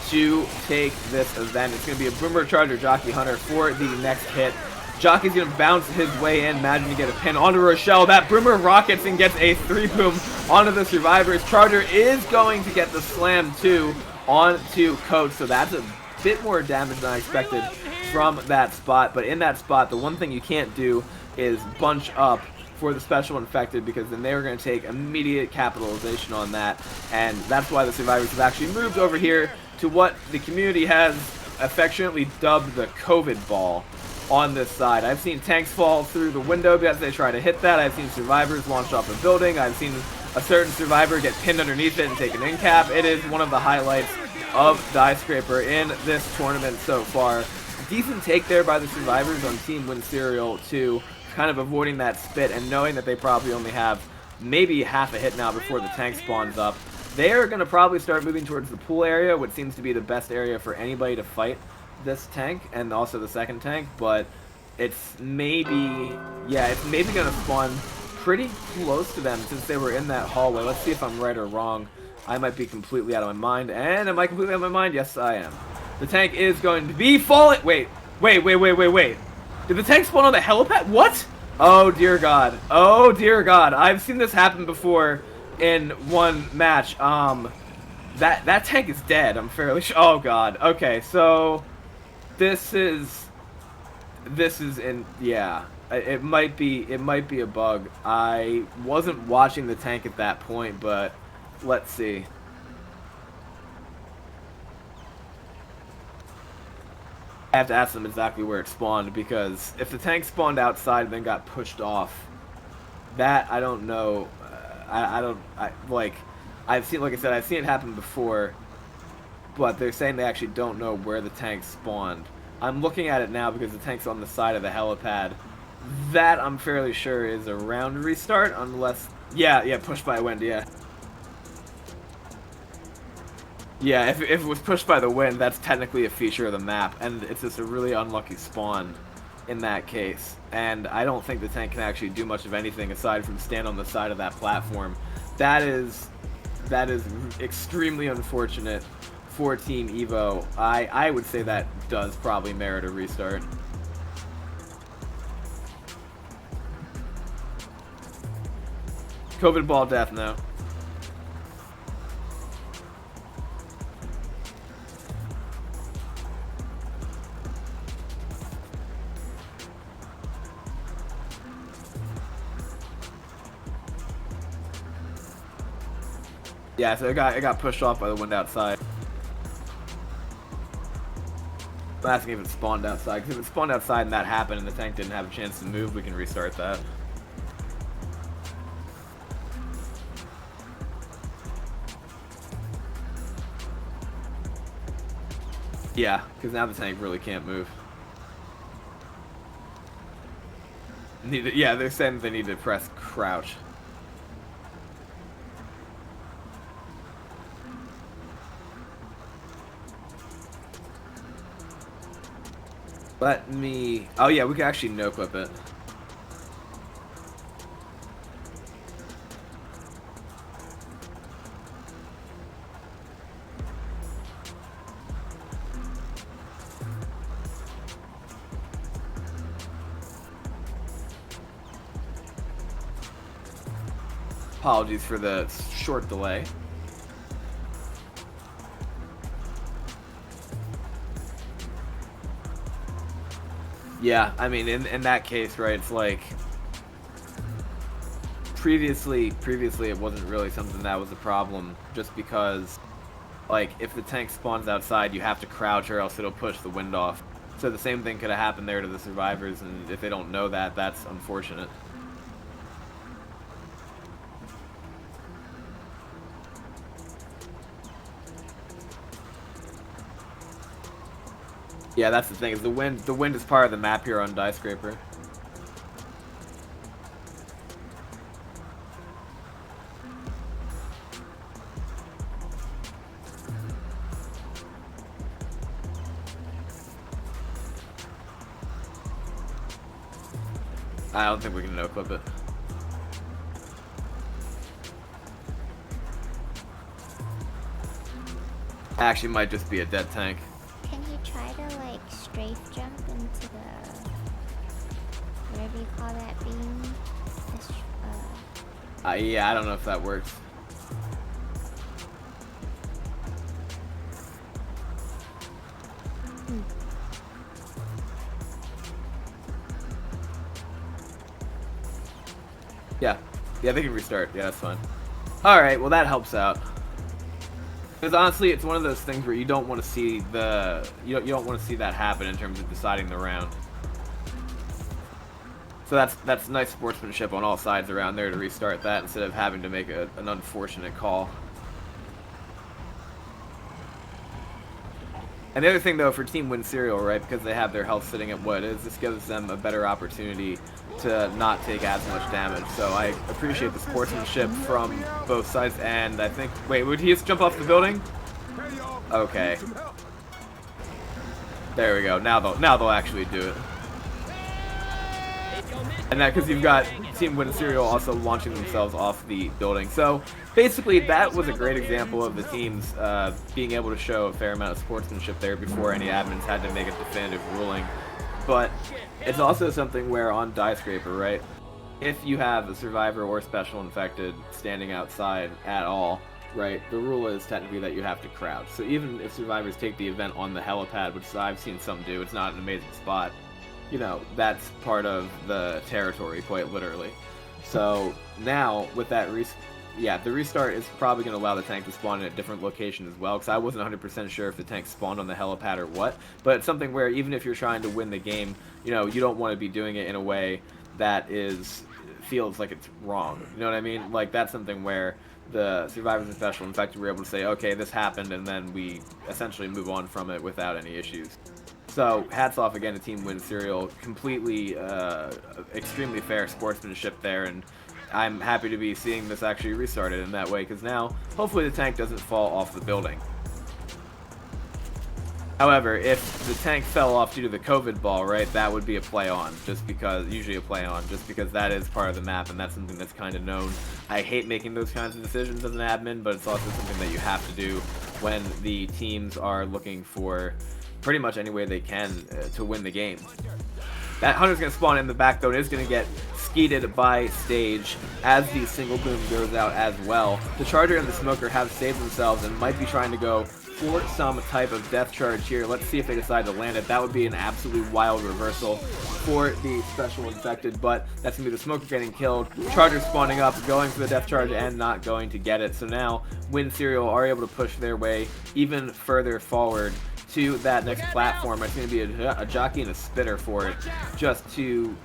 to take this event. It's going to be a Boomer Charger Jockey Hunter for the next hit. Jockey's going to bounce his way in, managing to get a pin onto Rochelle. That Boomer rockets and gets a 3-boom onto the survivors. Charger is going to get the slam too onto Coach, so that's a bit more damage than I expected from that spot. But in that spot, the one thing you can't do is bunch up for the special infected, because then they were going to take immediate capitalization on that, and that's why the survivors have actually moved over here to what the community has affectionately dubbed the COVID ball. On this side, I've seen tanks fall through the window because they try to hit that. I've seen survivors launch off a building. I've seen a certain survivor get pinned underneath it and take an in cap. It is one of the highlights of Dyescrayper in this tournament so far. Decent take there by the survivors on Team Winserial too, kind of avoiding that spit and knowing that they probably only have maybe half a hit now before the tank spawns up. They are going to probably start moving towards the pool area, which seems to be the best area for anybody to fight this tank and also the second tank, but it's maybe going to spawn pretty close to them since they were in that hallway. Let's see if I'm right or wrong. I might be completely out of my mind, and am I completely out of my mind? Yes, I am. The tank is going to be falling. Wait. Did the tank spawn on the helipad? What? Oh dear God. Oh dear God. I've seen this happen before in one match. That tank is dead, I'm fairly sure. Oh God. Okay, so This is in, yeah, it might be a bug. I wasn't watching the tank at that point, but let's see. I have to ask them exactly where it spawned, because if the tank spawned outside and then got pushed off, that I don't know. I've seen, like I said, I've seen it happen before, but they're saying they actually don't know where the tank spawned. I'm looking at it now because the tank's on the side of the helipad. That I'm fairly sure is a round restart, unless, yeah, pushed by wind, yeah. Yeah, if it was pushed by the wind, that's technically a feature of the map, and it's just a really unlucky spawn in that case. And I don't think the tank can actually do much of anything aside from stand on the side of that platform. That is extremely unfortunate for Team EVO. I would say that does probably merit a restart. COVID ball death now. Yeah, so it got pushed off by the wind outside. I'm asking if it spawned outside, because if it spawned outside and that happened and the tank didn't have a chance to move, we can restart that. Yeah, because now the tank really can't move. Yeah, they're saying they need to press crouch. Let me... Oh yeah, we can actually no-clip it. Apologies for the short delay. Yeah, I mean, in that case, right, it's like... Previously it wasn't really something that was a problem, just because, like, if the tank spawns outside, you have to crouch or else it'll push the wind off. So the same thing could have happened there to the survivors, and if they don't know that, that's unfortunate. Yeah, that's the thing, is the wind is part of the map here on Dyescrayper. I don't think we can no-clip it. Actually, might just be a dead tank. Can you try to like strafe jump into the whatever you call that beam? Yeah, I don't know if that works. Yeah, they can restart. Yeah, that's fine. Alright, well that helps out. Because honestly, it's one of those things where you don't want to see the... You don't want to see that happen in terms of deciding the round. So that's nice sportsmanship on all sides around there to restart that instead of having to make an unfortunate call. And the other thing, though, for Team Winserial, right, because they have their health sitting at what it is, this gives them a better opportunity to not take as much damage. So I appreciate the sportsmanship from both sides, and I think... Wait, would he just jump off the building? Okay. There we go. Now they'll actually do it. And that because you've got Team Winserial also launching themselves off the building. So basically, that was a great example of the teams being able to show a fair amount of sportsmanship there before any admins had to make a definitive ruling. But it's also something where on Dyescrayper, right, if you have a survivor or special infected standing outside at all, right, the rule is technically that you have to crouch. So even if survivors take the event on the helipad, which I've seen some do, it's not an amazing spot, you know, that's part of the territory, quite literally. So now, with that yeah, the restart is probably going to allow the tank to spawn in a different location as well, because I wasn't 100% sure if the tank spawned on the helipad or what. But it's something where even if you're trying to win the game, you know, you don't want to be doing it in a way that feels like it's wrong. You know what I mean? Like, that's something where the survivors and special infected were able to say, okay, this happened, and then we essentially move on from it without any issues. So, hats off again to Team Winserial. Completely, extremely fair sportsmanship there, and I'm happy to be seeing this actually restarted in that way, because now, hopefully the tank doesn't fall off the building. However, if the tank fell off due to the COVID ball, right, that would be a play on, usually a play on, just because that is part of the map, and that's something that's kind of known. I hate making those kinds of decisions as an admin, but it's also something that you have to do when the teams are looking for pretty much any way they can to win the game. That Hunter's going to spawn in the back, though. It is going to get skeeted by Stage as the single boom goes out as well. The Charger and the Smoker have saved themselves and might be trying to go for some type of death charge here. Let's see if they decide to land it. That would be an absolute wild reversal for the special infected, but that's going to be the Smoker getting killed. Charger spawning up, going for the death charge, and not going to get it. So now Winserial are able to push their way even further forward to that next platform. It's going to be a jockey and a spitter for it, just to,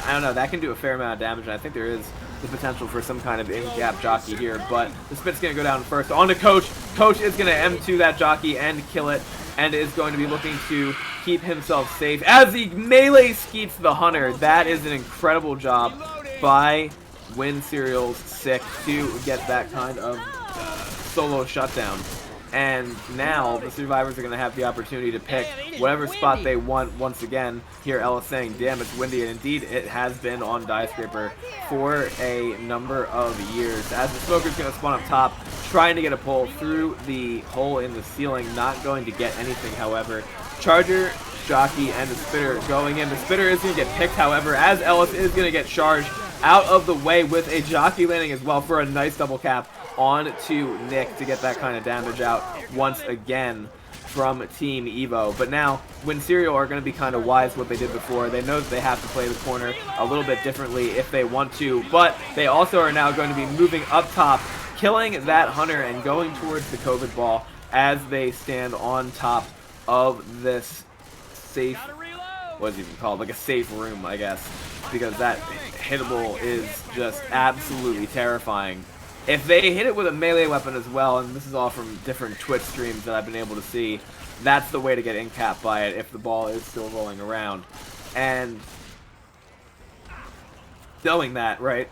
I don't know, that can do a fair amount of damage, and I think there is the potential for some kind of in-gap jockey here, but the spit's going to go down first. On to Coach. Coach is going to M2 that jockey and kill it, and is going to be looking to keep himself safe as he melee skeets the Hunter. That is an incredible job by Winserial's Sick to get that kind of solo shutdown. And now the survivors are going to have the opportunity to pick whatever spot they want once again. Here Ella saying, damn, it's windy, and indeed it has been on Dyescrayper for a number of years. As the Smoker's going to spawn up top, trying to get a pull through the hole in the ceiling, not going to get anything, however. Charger, jockey, and the spitter going in. The spitter is going to get picked, however, as Ellis is going to get charged out of the way with a jockey landing as well for a nice double cap on to Nick to get that kind of damage out once again from Team EVO. But now Winserial are going to be kind of wise what they did before. They know that they have to play the corner a little bit differently if they want to, but they also are now going to be moving up top, killing that Hunter and going towards the COVID ball as they stand on top of this safe, what is it even called, like a safe room, I guess, because that hittable is just absolutely terrifying. If they hit it with a melee weapon as well, and this is all from different Twitch streams that I've been able to see, that's the way to get in-capped by it if the ball is still rolling around. And knowing that, right,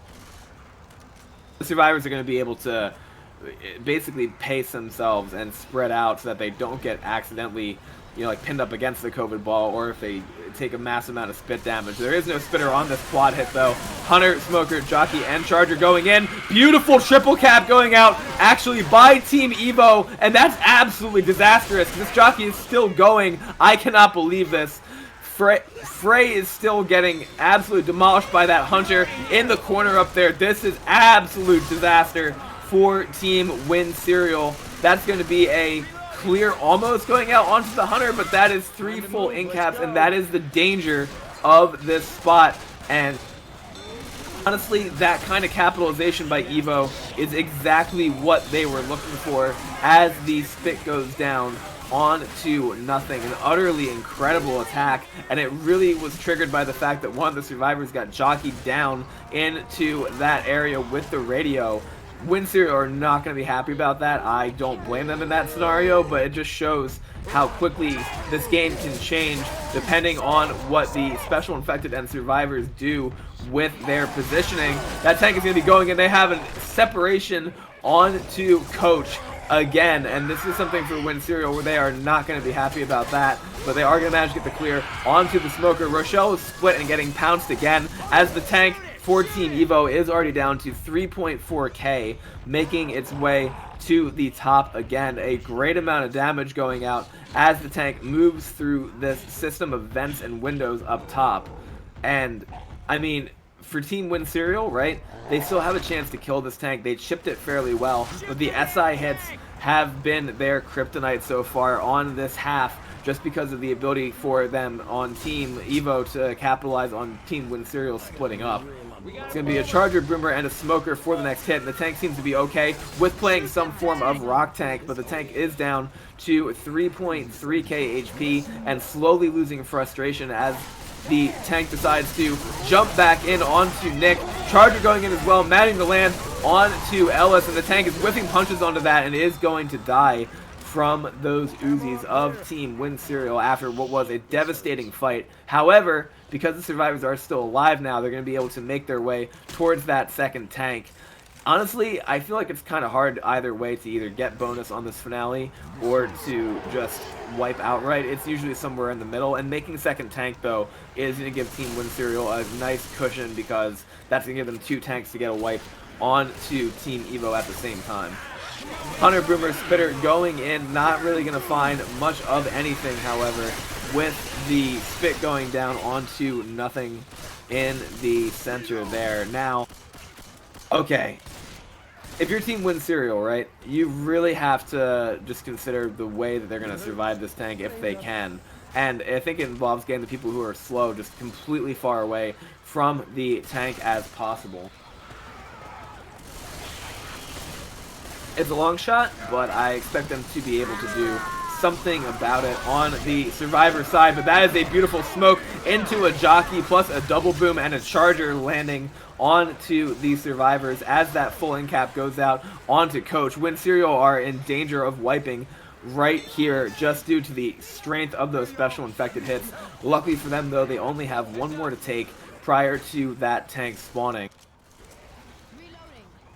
the survivors are going to be able to basically pace themselves and spread out so that they don't get accidentally, you know, like pinned up against the COVID ball, or if they take a massive amount of spit damage. There is no spitter on this quad hit though. Hunter, Smoker, Jockey, and Charger going in. Beautiful triple cap going out actually by Team EVO, and that's absolutely disastrous. This Jockey is still going. I cannot believe this. Frey is still getting absolutely demolished by that Hunter in the corner up there. This is absolute disaster for Team Winserial. That's going to be a clear almost going out onto the Hunter, but that is 3 full in-caps, and that is the danger of this spot. And honestly, that kind of capitalization by EVO is exactly what they were looking for as the spit goes down onto nothing. An utterly incredible attack, and it really was triggered by the fact that one of the survivors got jockeyed down into that area with the radio. Winserial are not going to be happy about that. I don't blame them in that scenario, but it just shows how quickly this game can change depending on what the special infected and survivors do with their positioning. That tank is going to be going in. They have a separation onto Coach again, and this is something for Winserial where they are not going to be happy about that, but they are going to manage to get the clear onto the Smoker. Rochelle is split and getting pounced again as the tank for Team EVO is already down to 3.4k, making its way to the top again. A great amount of damage going out as the tank moves through this system of vents and windows up top. And, I mean, for Team Winserial, right, they still have a chance to kill this tank. They chipped it fairly well, but the SI hits have been their kryptonite so far on this half, just because of the ability for them on Team EVO to capitalize on Team Winserial splitting up. It's going to be a Charger, Boomer, and a Smoker for the next hit. And the tank seems to be okay with playing some form of Rock Tank, but the tank is down to 3.3k HP and slowly losing frustration as the tank decides to jump back in onto Nick. Charger going in as well, managing to land onto Ellis, and the tank is whipping punches onto that and is going to die from those Uzis of Team Winserial after what was a devastating fight. However, because the survivors are still alive now, they're going to be able to make their way towards that second tank. Honestly, I feel like it's kind of hard either way to either get bonus on this finale or to just wipe outright. It's usually somewhere in the middle, and making second tank, though, is going to give Team Winserial a nice cushion because that's going to give them 2 tanks to get a wipe onto Team EVO at the same time. Hunter, Boomer, Spitter going in, not really going to find much of anything, however, with the spit going down onto nothing in the center there. Now, okay, if you're Team Winserial, right, you really have to just consider the way that they're going to survive this tank if they can. And I think it involves getting the people who are slow just completely far away from the tank as possible. It's a long shot, but I expect them to be able to do something about it on the survivor side. But that is a beautiful smoke into a jockey plus a double boom and a charger landing onto the survivors as that full end cap goes out onto Coach. Winserial are in danger of wiping right here just due to the strength of those special infected hits. Luckily for them, though, they only have 1 more to take prior to that tank spawning.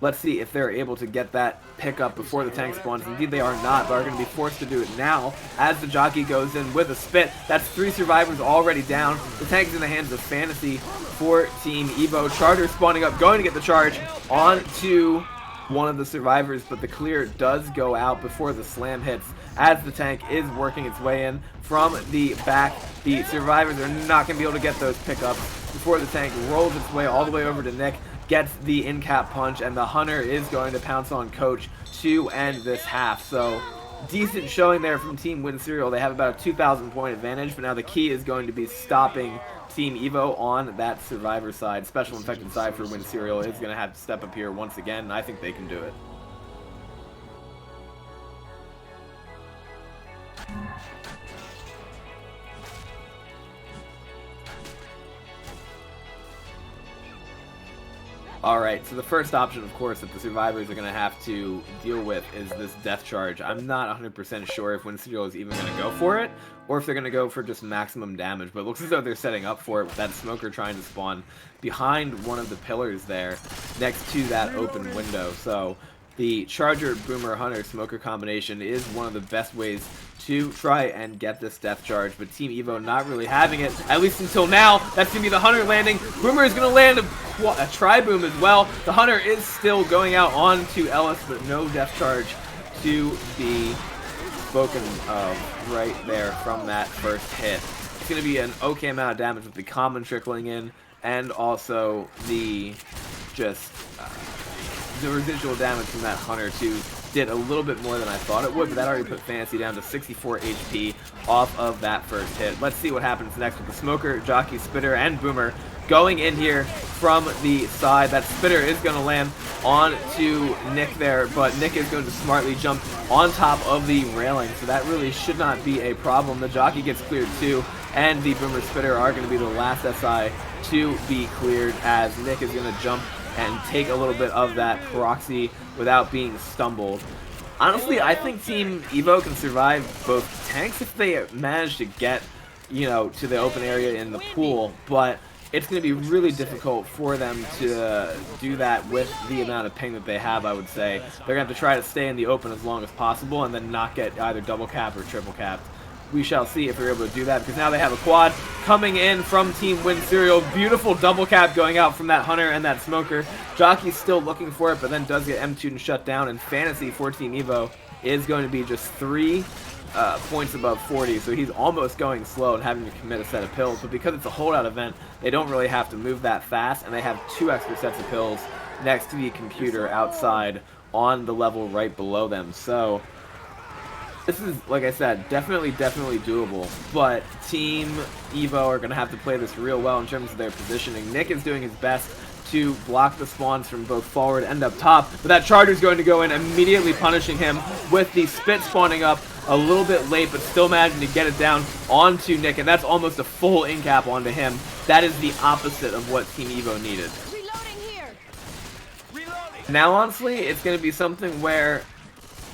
Let's see if they're able to get that pickup before the tank spawns. Indeed, they are not, but are going to be forced to do it now as the jockey goes in with a spit. That's 3 survivors already down. The tank is in the hands of Fantasy for Team EVO. Charger spawning up, going to get the charge onto one of the survivors, but the clear does go out before the slam hits as the tank is working its way in from the back. The survivors are not going to be able to get those pickups before the tank rolls its way all the way over to Nick, gets the in-cap punch, and the Hunter is going to pounce on Coach to end this half. So, decent showing there from Team Winserial. They have about a 2,000 point advantage, but now the key is going to be stopping Team EVO on that survivor side. Special infected side for Winserial is going to have to step up here once again, and I think they can do it. Alright, so the first option, of course, that the survivors are going to have to deal with is this death charge. I'm not 100% sure if Winserial is even going to go for it, or if they're going to go for just maximum damage, but it looks as though they're setting up for it with that smoker trying to spawn behind one of the pillars there, next to that open window. So, the Charger, Boomer, Hunter, Smoker combination is one of the best ways to try and get this death charge, but Team EVO not really having it, at least until now. That's going to be the Hunter landing. Boomer is going to land a tri-boom as well. The Hunter is still going out onto Ellis, but no death charge to be spoken of right there from that first hit. It's going to be an okay amount of damage with the common trickling in, and also the just the residual damage from that Hunter too did a little bit more than I thought it would, but that already put Fantasy down to 64 HP off of that first hit. Let's see what happens next with the Smoker, Jockey, Spitter, and Boomer going in here from the side. That Spitter is going to land onto Nick there, but Nick is going to smartly jump on top of the railing, so that really should not be a problem. The Jockey gets cleared too, and the Boomer Spitter are going to be the last SI to be cleared as Nick is going to jump and take a little bit of that proxy without being stumbled. Honestly, I think Team EVO can survive both tanks if they manage to get, you know, to the open area in the pool, but it's going to be really difficult for them to do that with the amount of ping that they have, I would say. They're going to have to try to stay in the open as long as possible and then not get either double cap or triple capped. We shall see if they're able to do that, because now they have a quad coming in from Team Winserial. Beautiful double cap going out from that Hunter and that Smoker. Jockey's still looking for it, but then does get M2'd and shut down, and Fantasy for Team EVO is going to be just 3 points above 40, so he's almost going slow and having to commit a set of pills, but because it's a holdout event, they don't really have to move that fast, and they have 2 extra sets of pills next to the computer outside on the level right below them. So this is, like I said, definitely doable, but Team EVO are going to have to play this real well in terms of their positioning. Nick is doing his best to block the spawns from both forward and up top. But that charger's going to go in, immediately punishing him with the spit spawning up a little bit late, but still managing to get it down onto Nick, and that's almost a full in-cap onto him. That is the opposite of what Team EVO needed. Reloading here. Now, honestly, it's going to be something where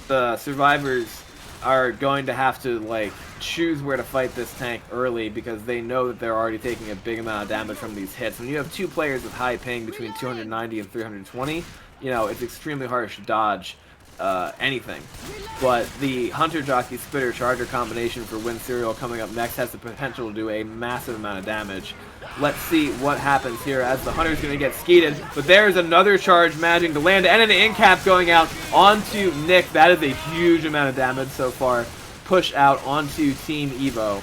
the survivors are going to have to, like, choose where to fight this tank early because they know that they're already taking a big amount of damage from these hits. When you have two players with high ping between 290 and 320, you know, it's extremely harsh to dodge anything. But the Hunter Jockey Spitter Charger combination for Winserial coming up next has the potential to do a massive amount of damage. Let's see what happens here as the Hunter's going to get skeeted. But there's another charge managing to land and an in-cap going out onto Nick. That is a huge amount of damage so far. Push out onto Team EVO.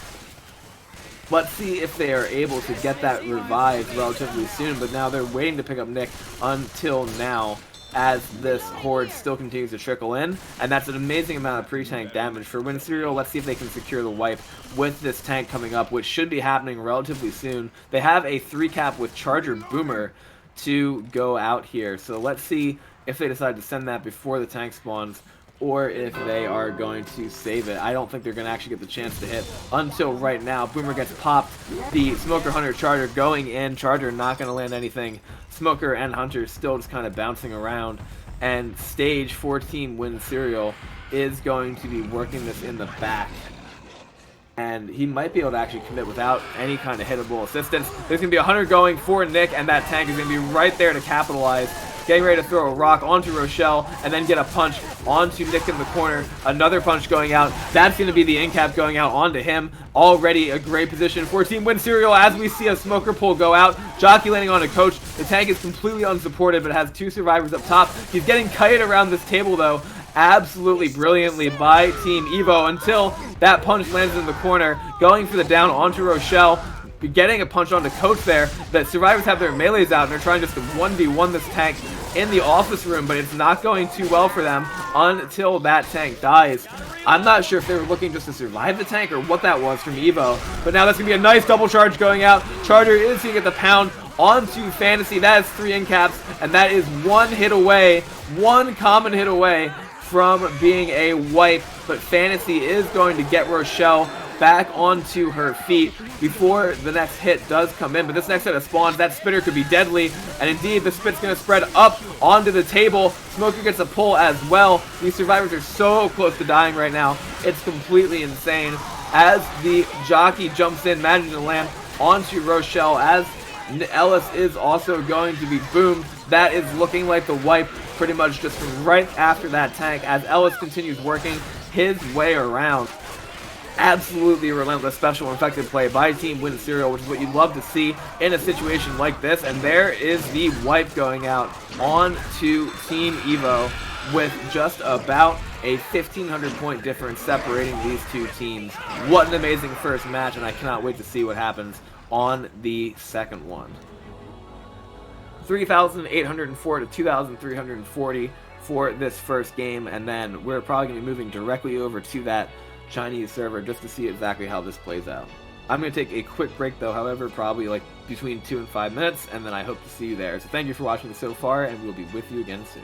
Let's see if they are able to get that revived relatively soon. But now they're waiting to pick up Nick until now, as this horde still continues to trickle in, and that's an amazing amount of pre-tank damage for Winserial. Let's see if they can secure the wipe with this tank coming up, which should be happening relatively soon. They have a 3-cap with Charger Boomer to go out here, so let's see if they decide to send that before the tank spawns, or if they are going to save it. I don't think they're going to actually get the chance to hit until right now. Boomer gets popped. The Smoker Hunter Charger going in. Charger not going to land anything. Smoker and Hunter still just kind of bouncing around. And stage for Team Winserial is going to be working this in the back. And he might be able to actually commit without any kind of hittable assistance. There's going to be a Hunter going for Nick, and that tank is going to be right there to capitalize. Getting ready to throw a rock onto Rochelle, and then get a punch onto Nick in the corner. Another punch going out. That's going to be the in-cap going out onto him. Already a great position for Team Winserial as we see a smoker pull go out. Jockey landing on a coach. The tank is completely unsupported, but has two survivors up top. He's getting kited around this table, though, absolutely brilliantly by Team EVO until that punch lands in the corner. Going for the down onto Rochelle. Getting a punch onto Coach there. The survivors have their melees out and they're trying just to 1v1 this tank in the office room, but it's not going too well for them until that tank dies. I'm not sure if they were looking just to survive the tank or what that was from EVO, but now that's going to be a nice double charge going out. Charger is going to get the pound onto Fantasy. That is 3 in-caps, and that is one hit away, one common hit away from being a wipe, but Fantasy is going to get Rochelle back onto her feet before the next hit does come in. But this next set of spawns, that spitter could be deadly, and indeed the spit's going to spread up onto the table. Smoker gets a pull as well. These survivors are so close to dying right now. It's completely insane as the jockey jumps in, managing to land onto Rochelle as Ellis is also going to be boomed. That is looking like the wipe pretty much just right after that tank as Ellis continues working his way around. Absolutely relentless special infected play by Team Winserial, which is what you'd love to see in a situation like this. And there is the wipe going out on to Team EVO with just about a 1,500 point difference separating these two teams. What an amazing first match, and I cannot wait to see what happens on the second one. 3,804 to 2,340 for this first game, and then we're probably going to be moving directly over to that Chinese server just to see exactly how this plays out. I'm going to take a quick break though, however, probably like between 2 and 5 minutes, and then I hope to see you there. So thank you for watching so far, and we'll be with you again soon.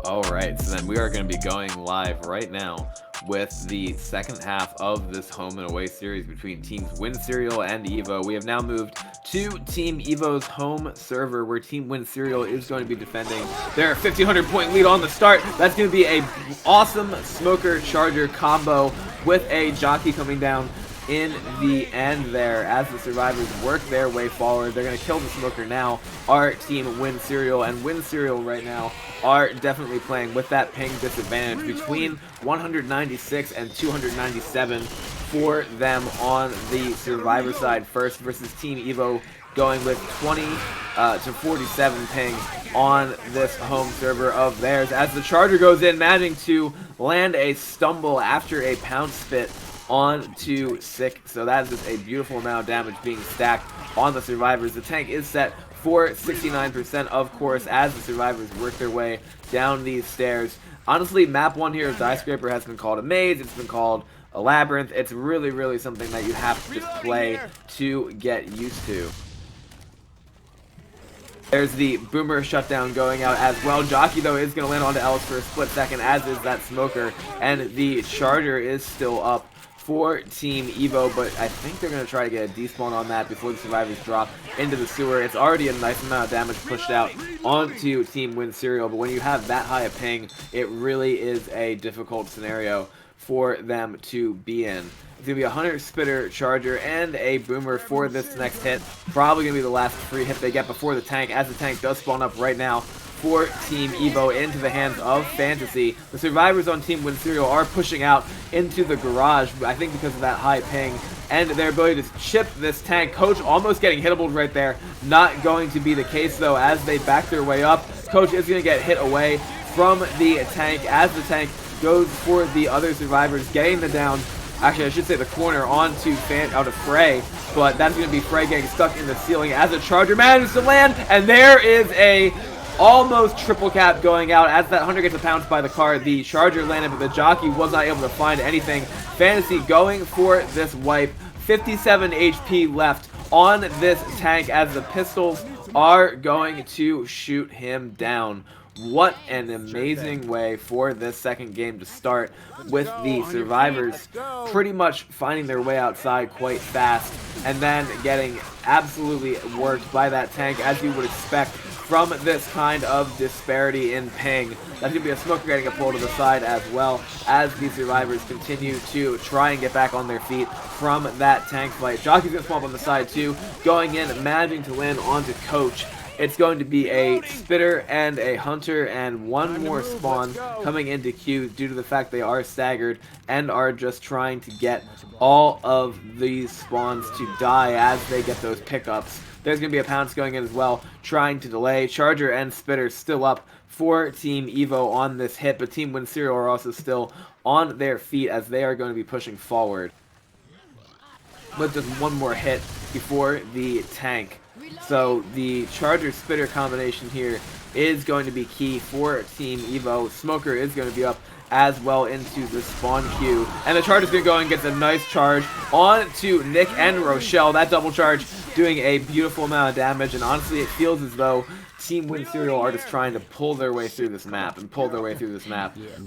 Alright, so then we are going to be going live right now with the second half of this home and away series between teams Winserial and EVO. We have now moved to Team EVO's home server, where Team Winserial is going to be defending their 1,500 point lead on the start. That's going to be a awesome smoker charger combo with a jockey coming down in the end there as the survivors work their way forward. They're going to kill the smoker now. Our team Winserial, and Winserial right now are definitely playing with that ping disadvantage between 196 and 297 for them on the survivor side first versus Team EVO going with 20 to 47 ping on this home server of theirs as the charger goes in, managing to land a stumble after a pound spit onto Sick. So that is just a beautiful amount of damage being stacked on the survivors. The tank is set for 69%, of course, as the survivors work their way down these stairs. Honestly, map 1 here of Dyescrayper has been called a maze, it's been called a labyrinth. It's really, really something that you have to just play to get used to. There's the boomer shutdown going out as well. Jockey, though, is going to land onto Ellis for a split second, as is that smoker. And the charger is still up for Team EVO, but I think they're going to try to get a despawn on that before the survivors drop into the sewer. It's already a nice amount of damage pushed out onto Team Winserial, but when you have that high a ping, it really is a difficult scenario for them to be in. It's going to be a Hunter, Spitter, Charger, and a Boomer for this next hit. Probably going to be the last free hit they get before the tank, as the tank does spawn up right now for Team EVO into the hands of Fantasy. The survivors on Team Winserial are pushing out into the garage, I think because of that high ping and their ability to chip this tank. Coach almost getting hittable right there. Not going to be the case, though, as they back their way up. Coach is going to get hit away from the tank as the tank goes for the other survivors, getting the down. Actually, I should say the corner onto out of Frey, but that's going to be Frey getting stuck in the ceiling as the charger manages to land, and there is a almost triple cap going out as that Hunter gets pounced by the car. The charger landed, but the jockey was not able to find anything. Fantasy going for this wipe. 57 HP left on this tank as the pistols are going to shoot him down. What an amazing way for this second game to start, with the survivors pretty much finding their way outside quite fast and then getting absolutely worked by that tank, as you would expect from this kind of disparity in ping. That's going to be a smoker getting a pull to the side, as well as the survivors continue to try and get back on their feet from that tank fight. Jockey's going to swamp on the side too, going in, managing to land onto Coach. It's going to be a Spitter and a Hunter and one more spawn coming into queue due to the fact they are staggered and are just trying to get all of these spawns to die as they get those pickups. There's going to be a Pounce going in as well, trying to delay. Charger and Spitter still up for Team EVO on this hit, but Team Winserial are also still on their feet as they are going to be pushing forward with just one more hit before the tank. So the Charger Spitter combination here is going to be key for Team EVO. Smoker is going to be up as well into the spawn queue, and the Charger's going to go and get a nice charge on to Nick and Rochelle. That double charge doing a beautiful amount of damage, and honestly it feels as though Team Winserial are just trying to pull their way through this map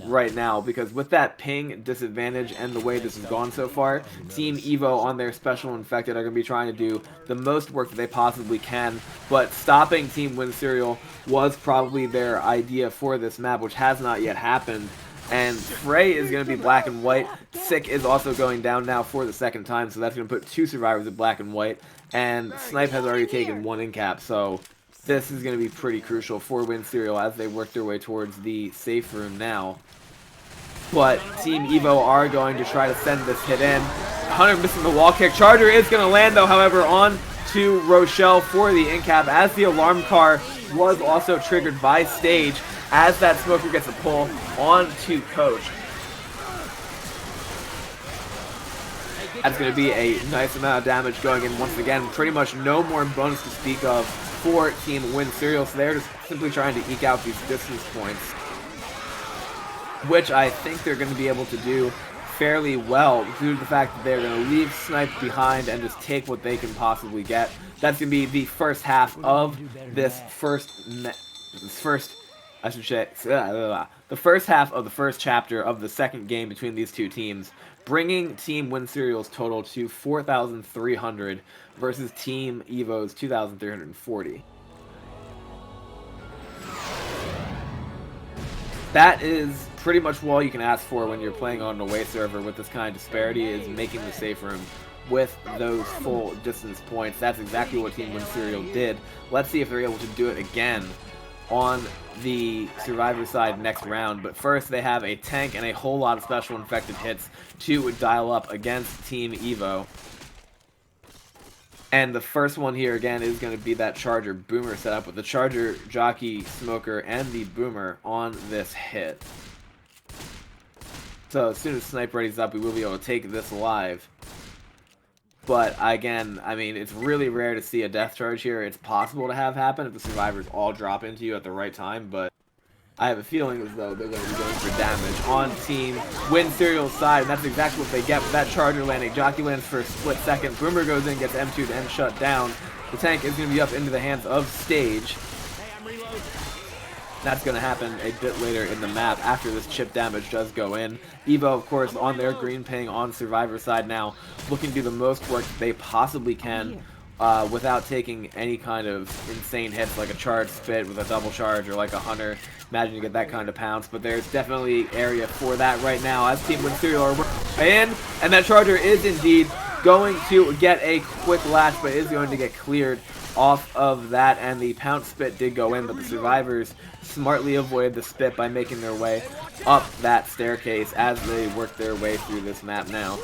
right now, because with that ping disadvantage and the way this has gone so far, Team EVO on their special infected are going to be trying to do the most work that they possibly can, but stopping Team Winserial was probably their idea for this map, which has not yet happened. And Frey is going to be black and white. Sick is also going down now for the second time, so that's going to put two survivors at black and white. And Snipe has already taken one in cap, so this is going to be pretty crucial for Winserial as they work their way towards the safe room now. But Team EVO are going to try to send this hit in. Hunter missing the wall kick. Charger is going to land, though, however, on to Rochelle for the in cap, as the alarm car was also triggered by Stage, as that smoker gets a pull on to Coach. That's going to be a nice amount of damage going in once again. Pretty much no more bonus to speak of for Team Winserial, so they're just simply trying to eke out these distance points, which I think they're going to be able to do fairly well due to the fact that they're going to leave Snipe behind and just take what they can possibly get. That's going to be the first half of this the first half of the first chapter of the second game between these two teams, bringing Team Winserial's total to 4,300 versus Team EVO's 2,340. That is pretty much all you can ask for when you're playing on an away server with this kind of disparity, is making the safe room with those full distance points. That's exactly what Team Winserial did. Let's see if they're able to do it again on the Survivor side next round. But first, they have a tank and a whole lot of special infected hits to dial up against Team EVO. And the first one here, again, is going to be that Charger Boomer setup with the Charger, Jockey, Smoker, and the Boomer on this hit. So as soon as Snipe readies up, we will be able to take this live. But again, I mean, it's really rare to see a death charge here. It's possible to have happen if the survivors all drop into you at the right time, but I have a feeling as though they're going to be going for damage on Team Winserial's side, and that's exactly what they get with that Charger landing. Jockey lands for a split second. Boomer goes in, gets M2'd and shut down. The tank is going to be up into the hands of Stage. That's going to happen a bit later in the map after this chip damage does go in. EVO, of course, on their green ping on Survivor side now, looking to do the most work they possibly can without taking any kind of insane hits like a charge spit with a double charge or like a hunter. Imagine you get that kind of pounce, but there's definitely area for that right now as Team Winserial are in, and that Charger is indeed going to get a quick last, but is going to get cleared off of that, and the pounce spit did go in, but the survivors smartly avoided the spit by making their way up that staircase as they work their way through this map now.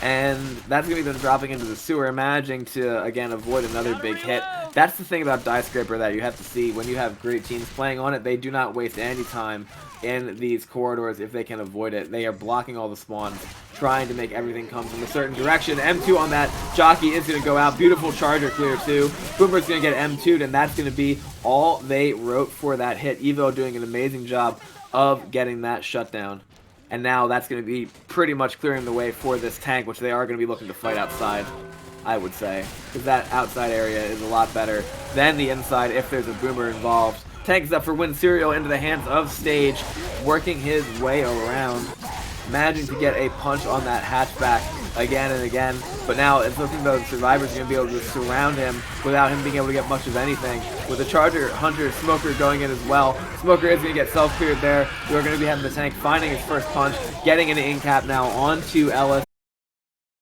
And that's going to be them dropping into the sewer, managing to, again, avoid another big hit. That's the thing about Dyescrayper that you have to see when you have great teams playing on it. They do not waste any time in these corridors if they can avoid it. They are blocking all the spawns, trying to make everything come from a certain direction. M2 on that Jockey is going to go out. Beautiful Charger clear too. Boomer's going to get M2'd, and that's going to be all they wrote for that hit. EVO doing an amazing job of getting that shutdown. And now that's going to be pretty much clearing the way for this tank, which they are going to be looking to fight outside, I would say. Because that outside area is a lot better than the inside if there's a Boomer involved. Tank is up for Winserial into the hands of Stage, working his way around, managing to get a punch on that hatchback again and again. But now it's looking though the survivors are going to be able to surround him without him being able to get much of anything. With the Charger, Hunter, Smoker going in as well. Smoker is going to get self-cleared there. We're going to be having the tank finding his first punch, getting an in-cap now onto Ellis.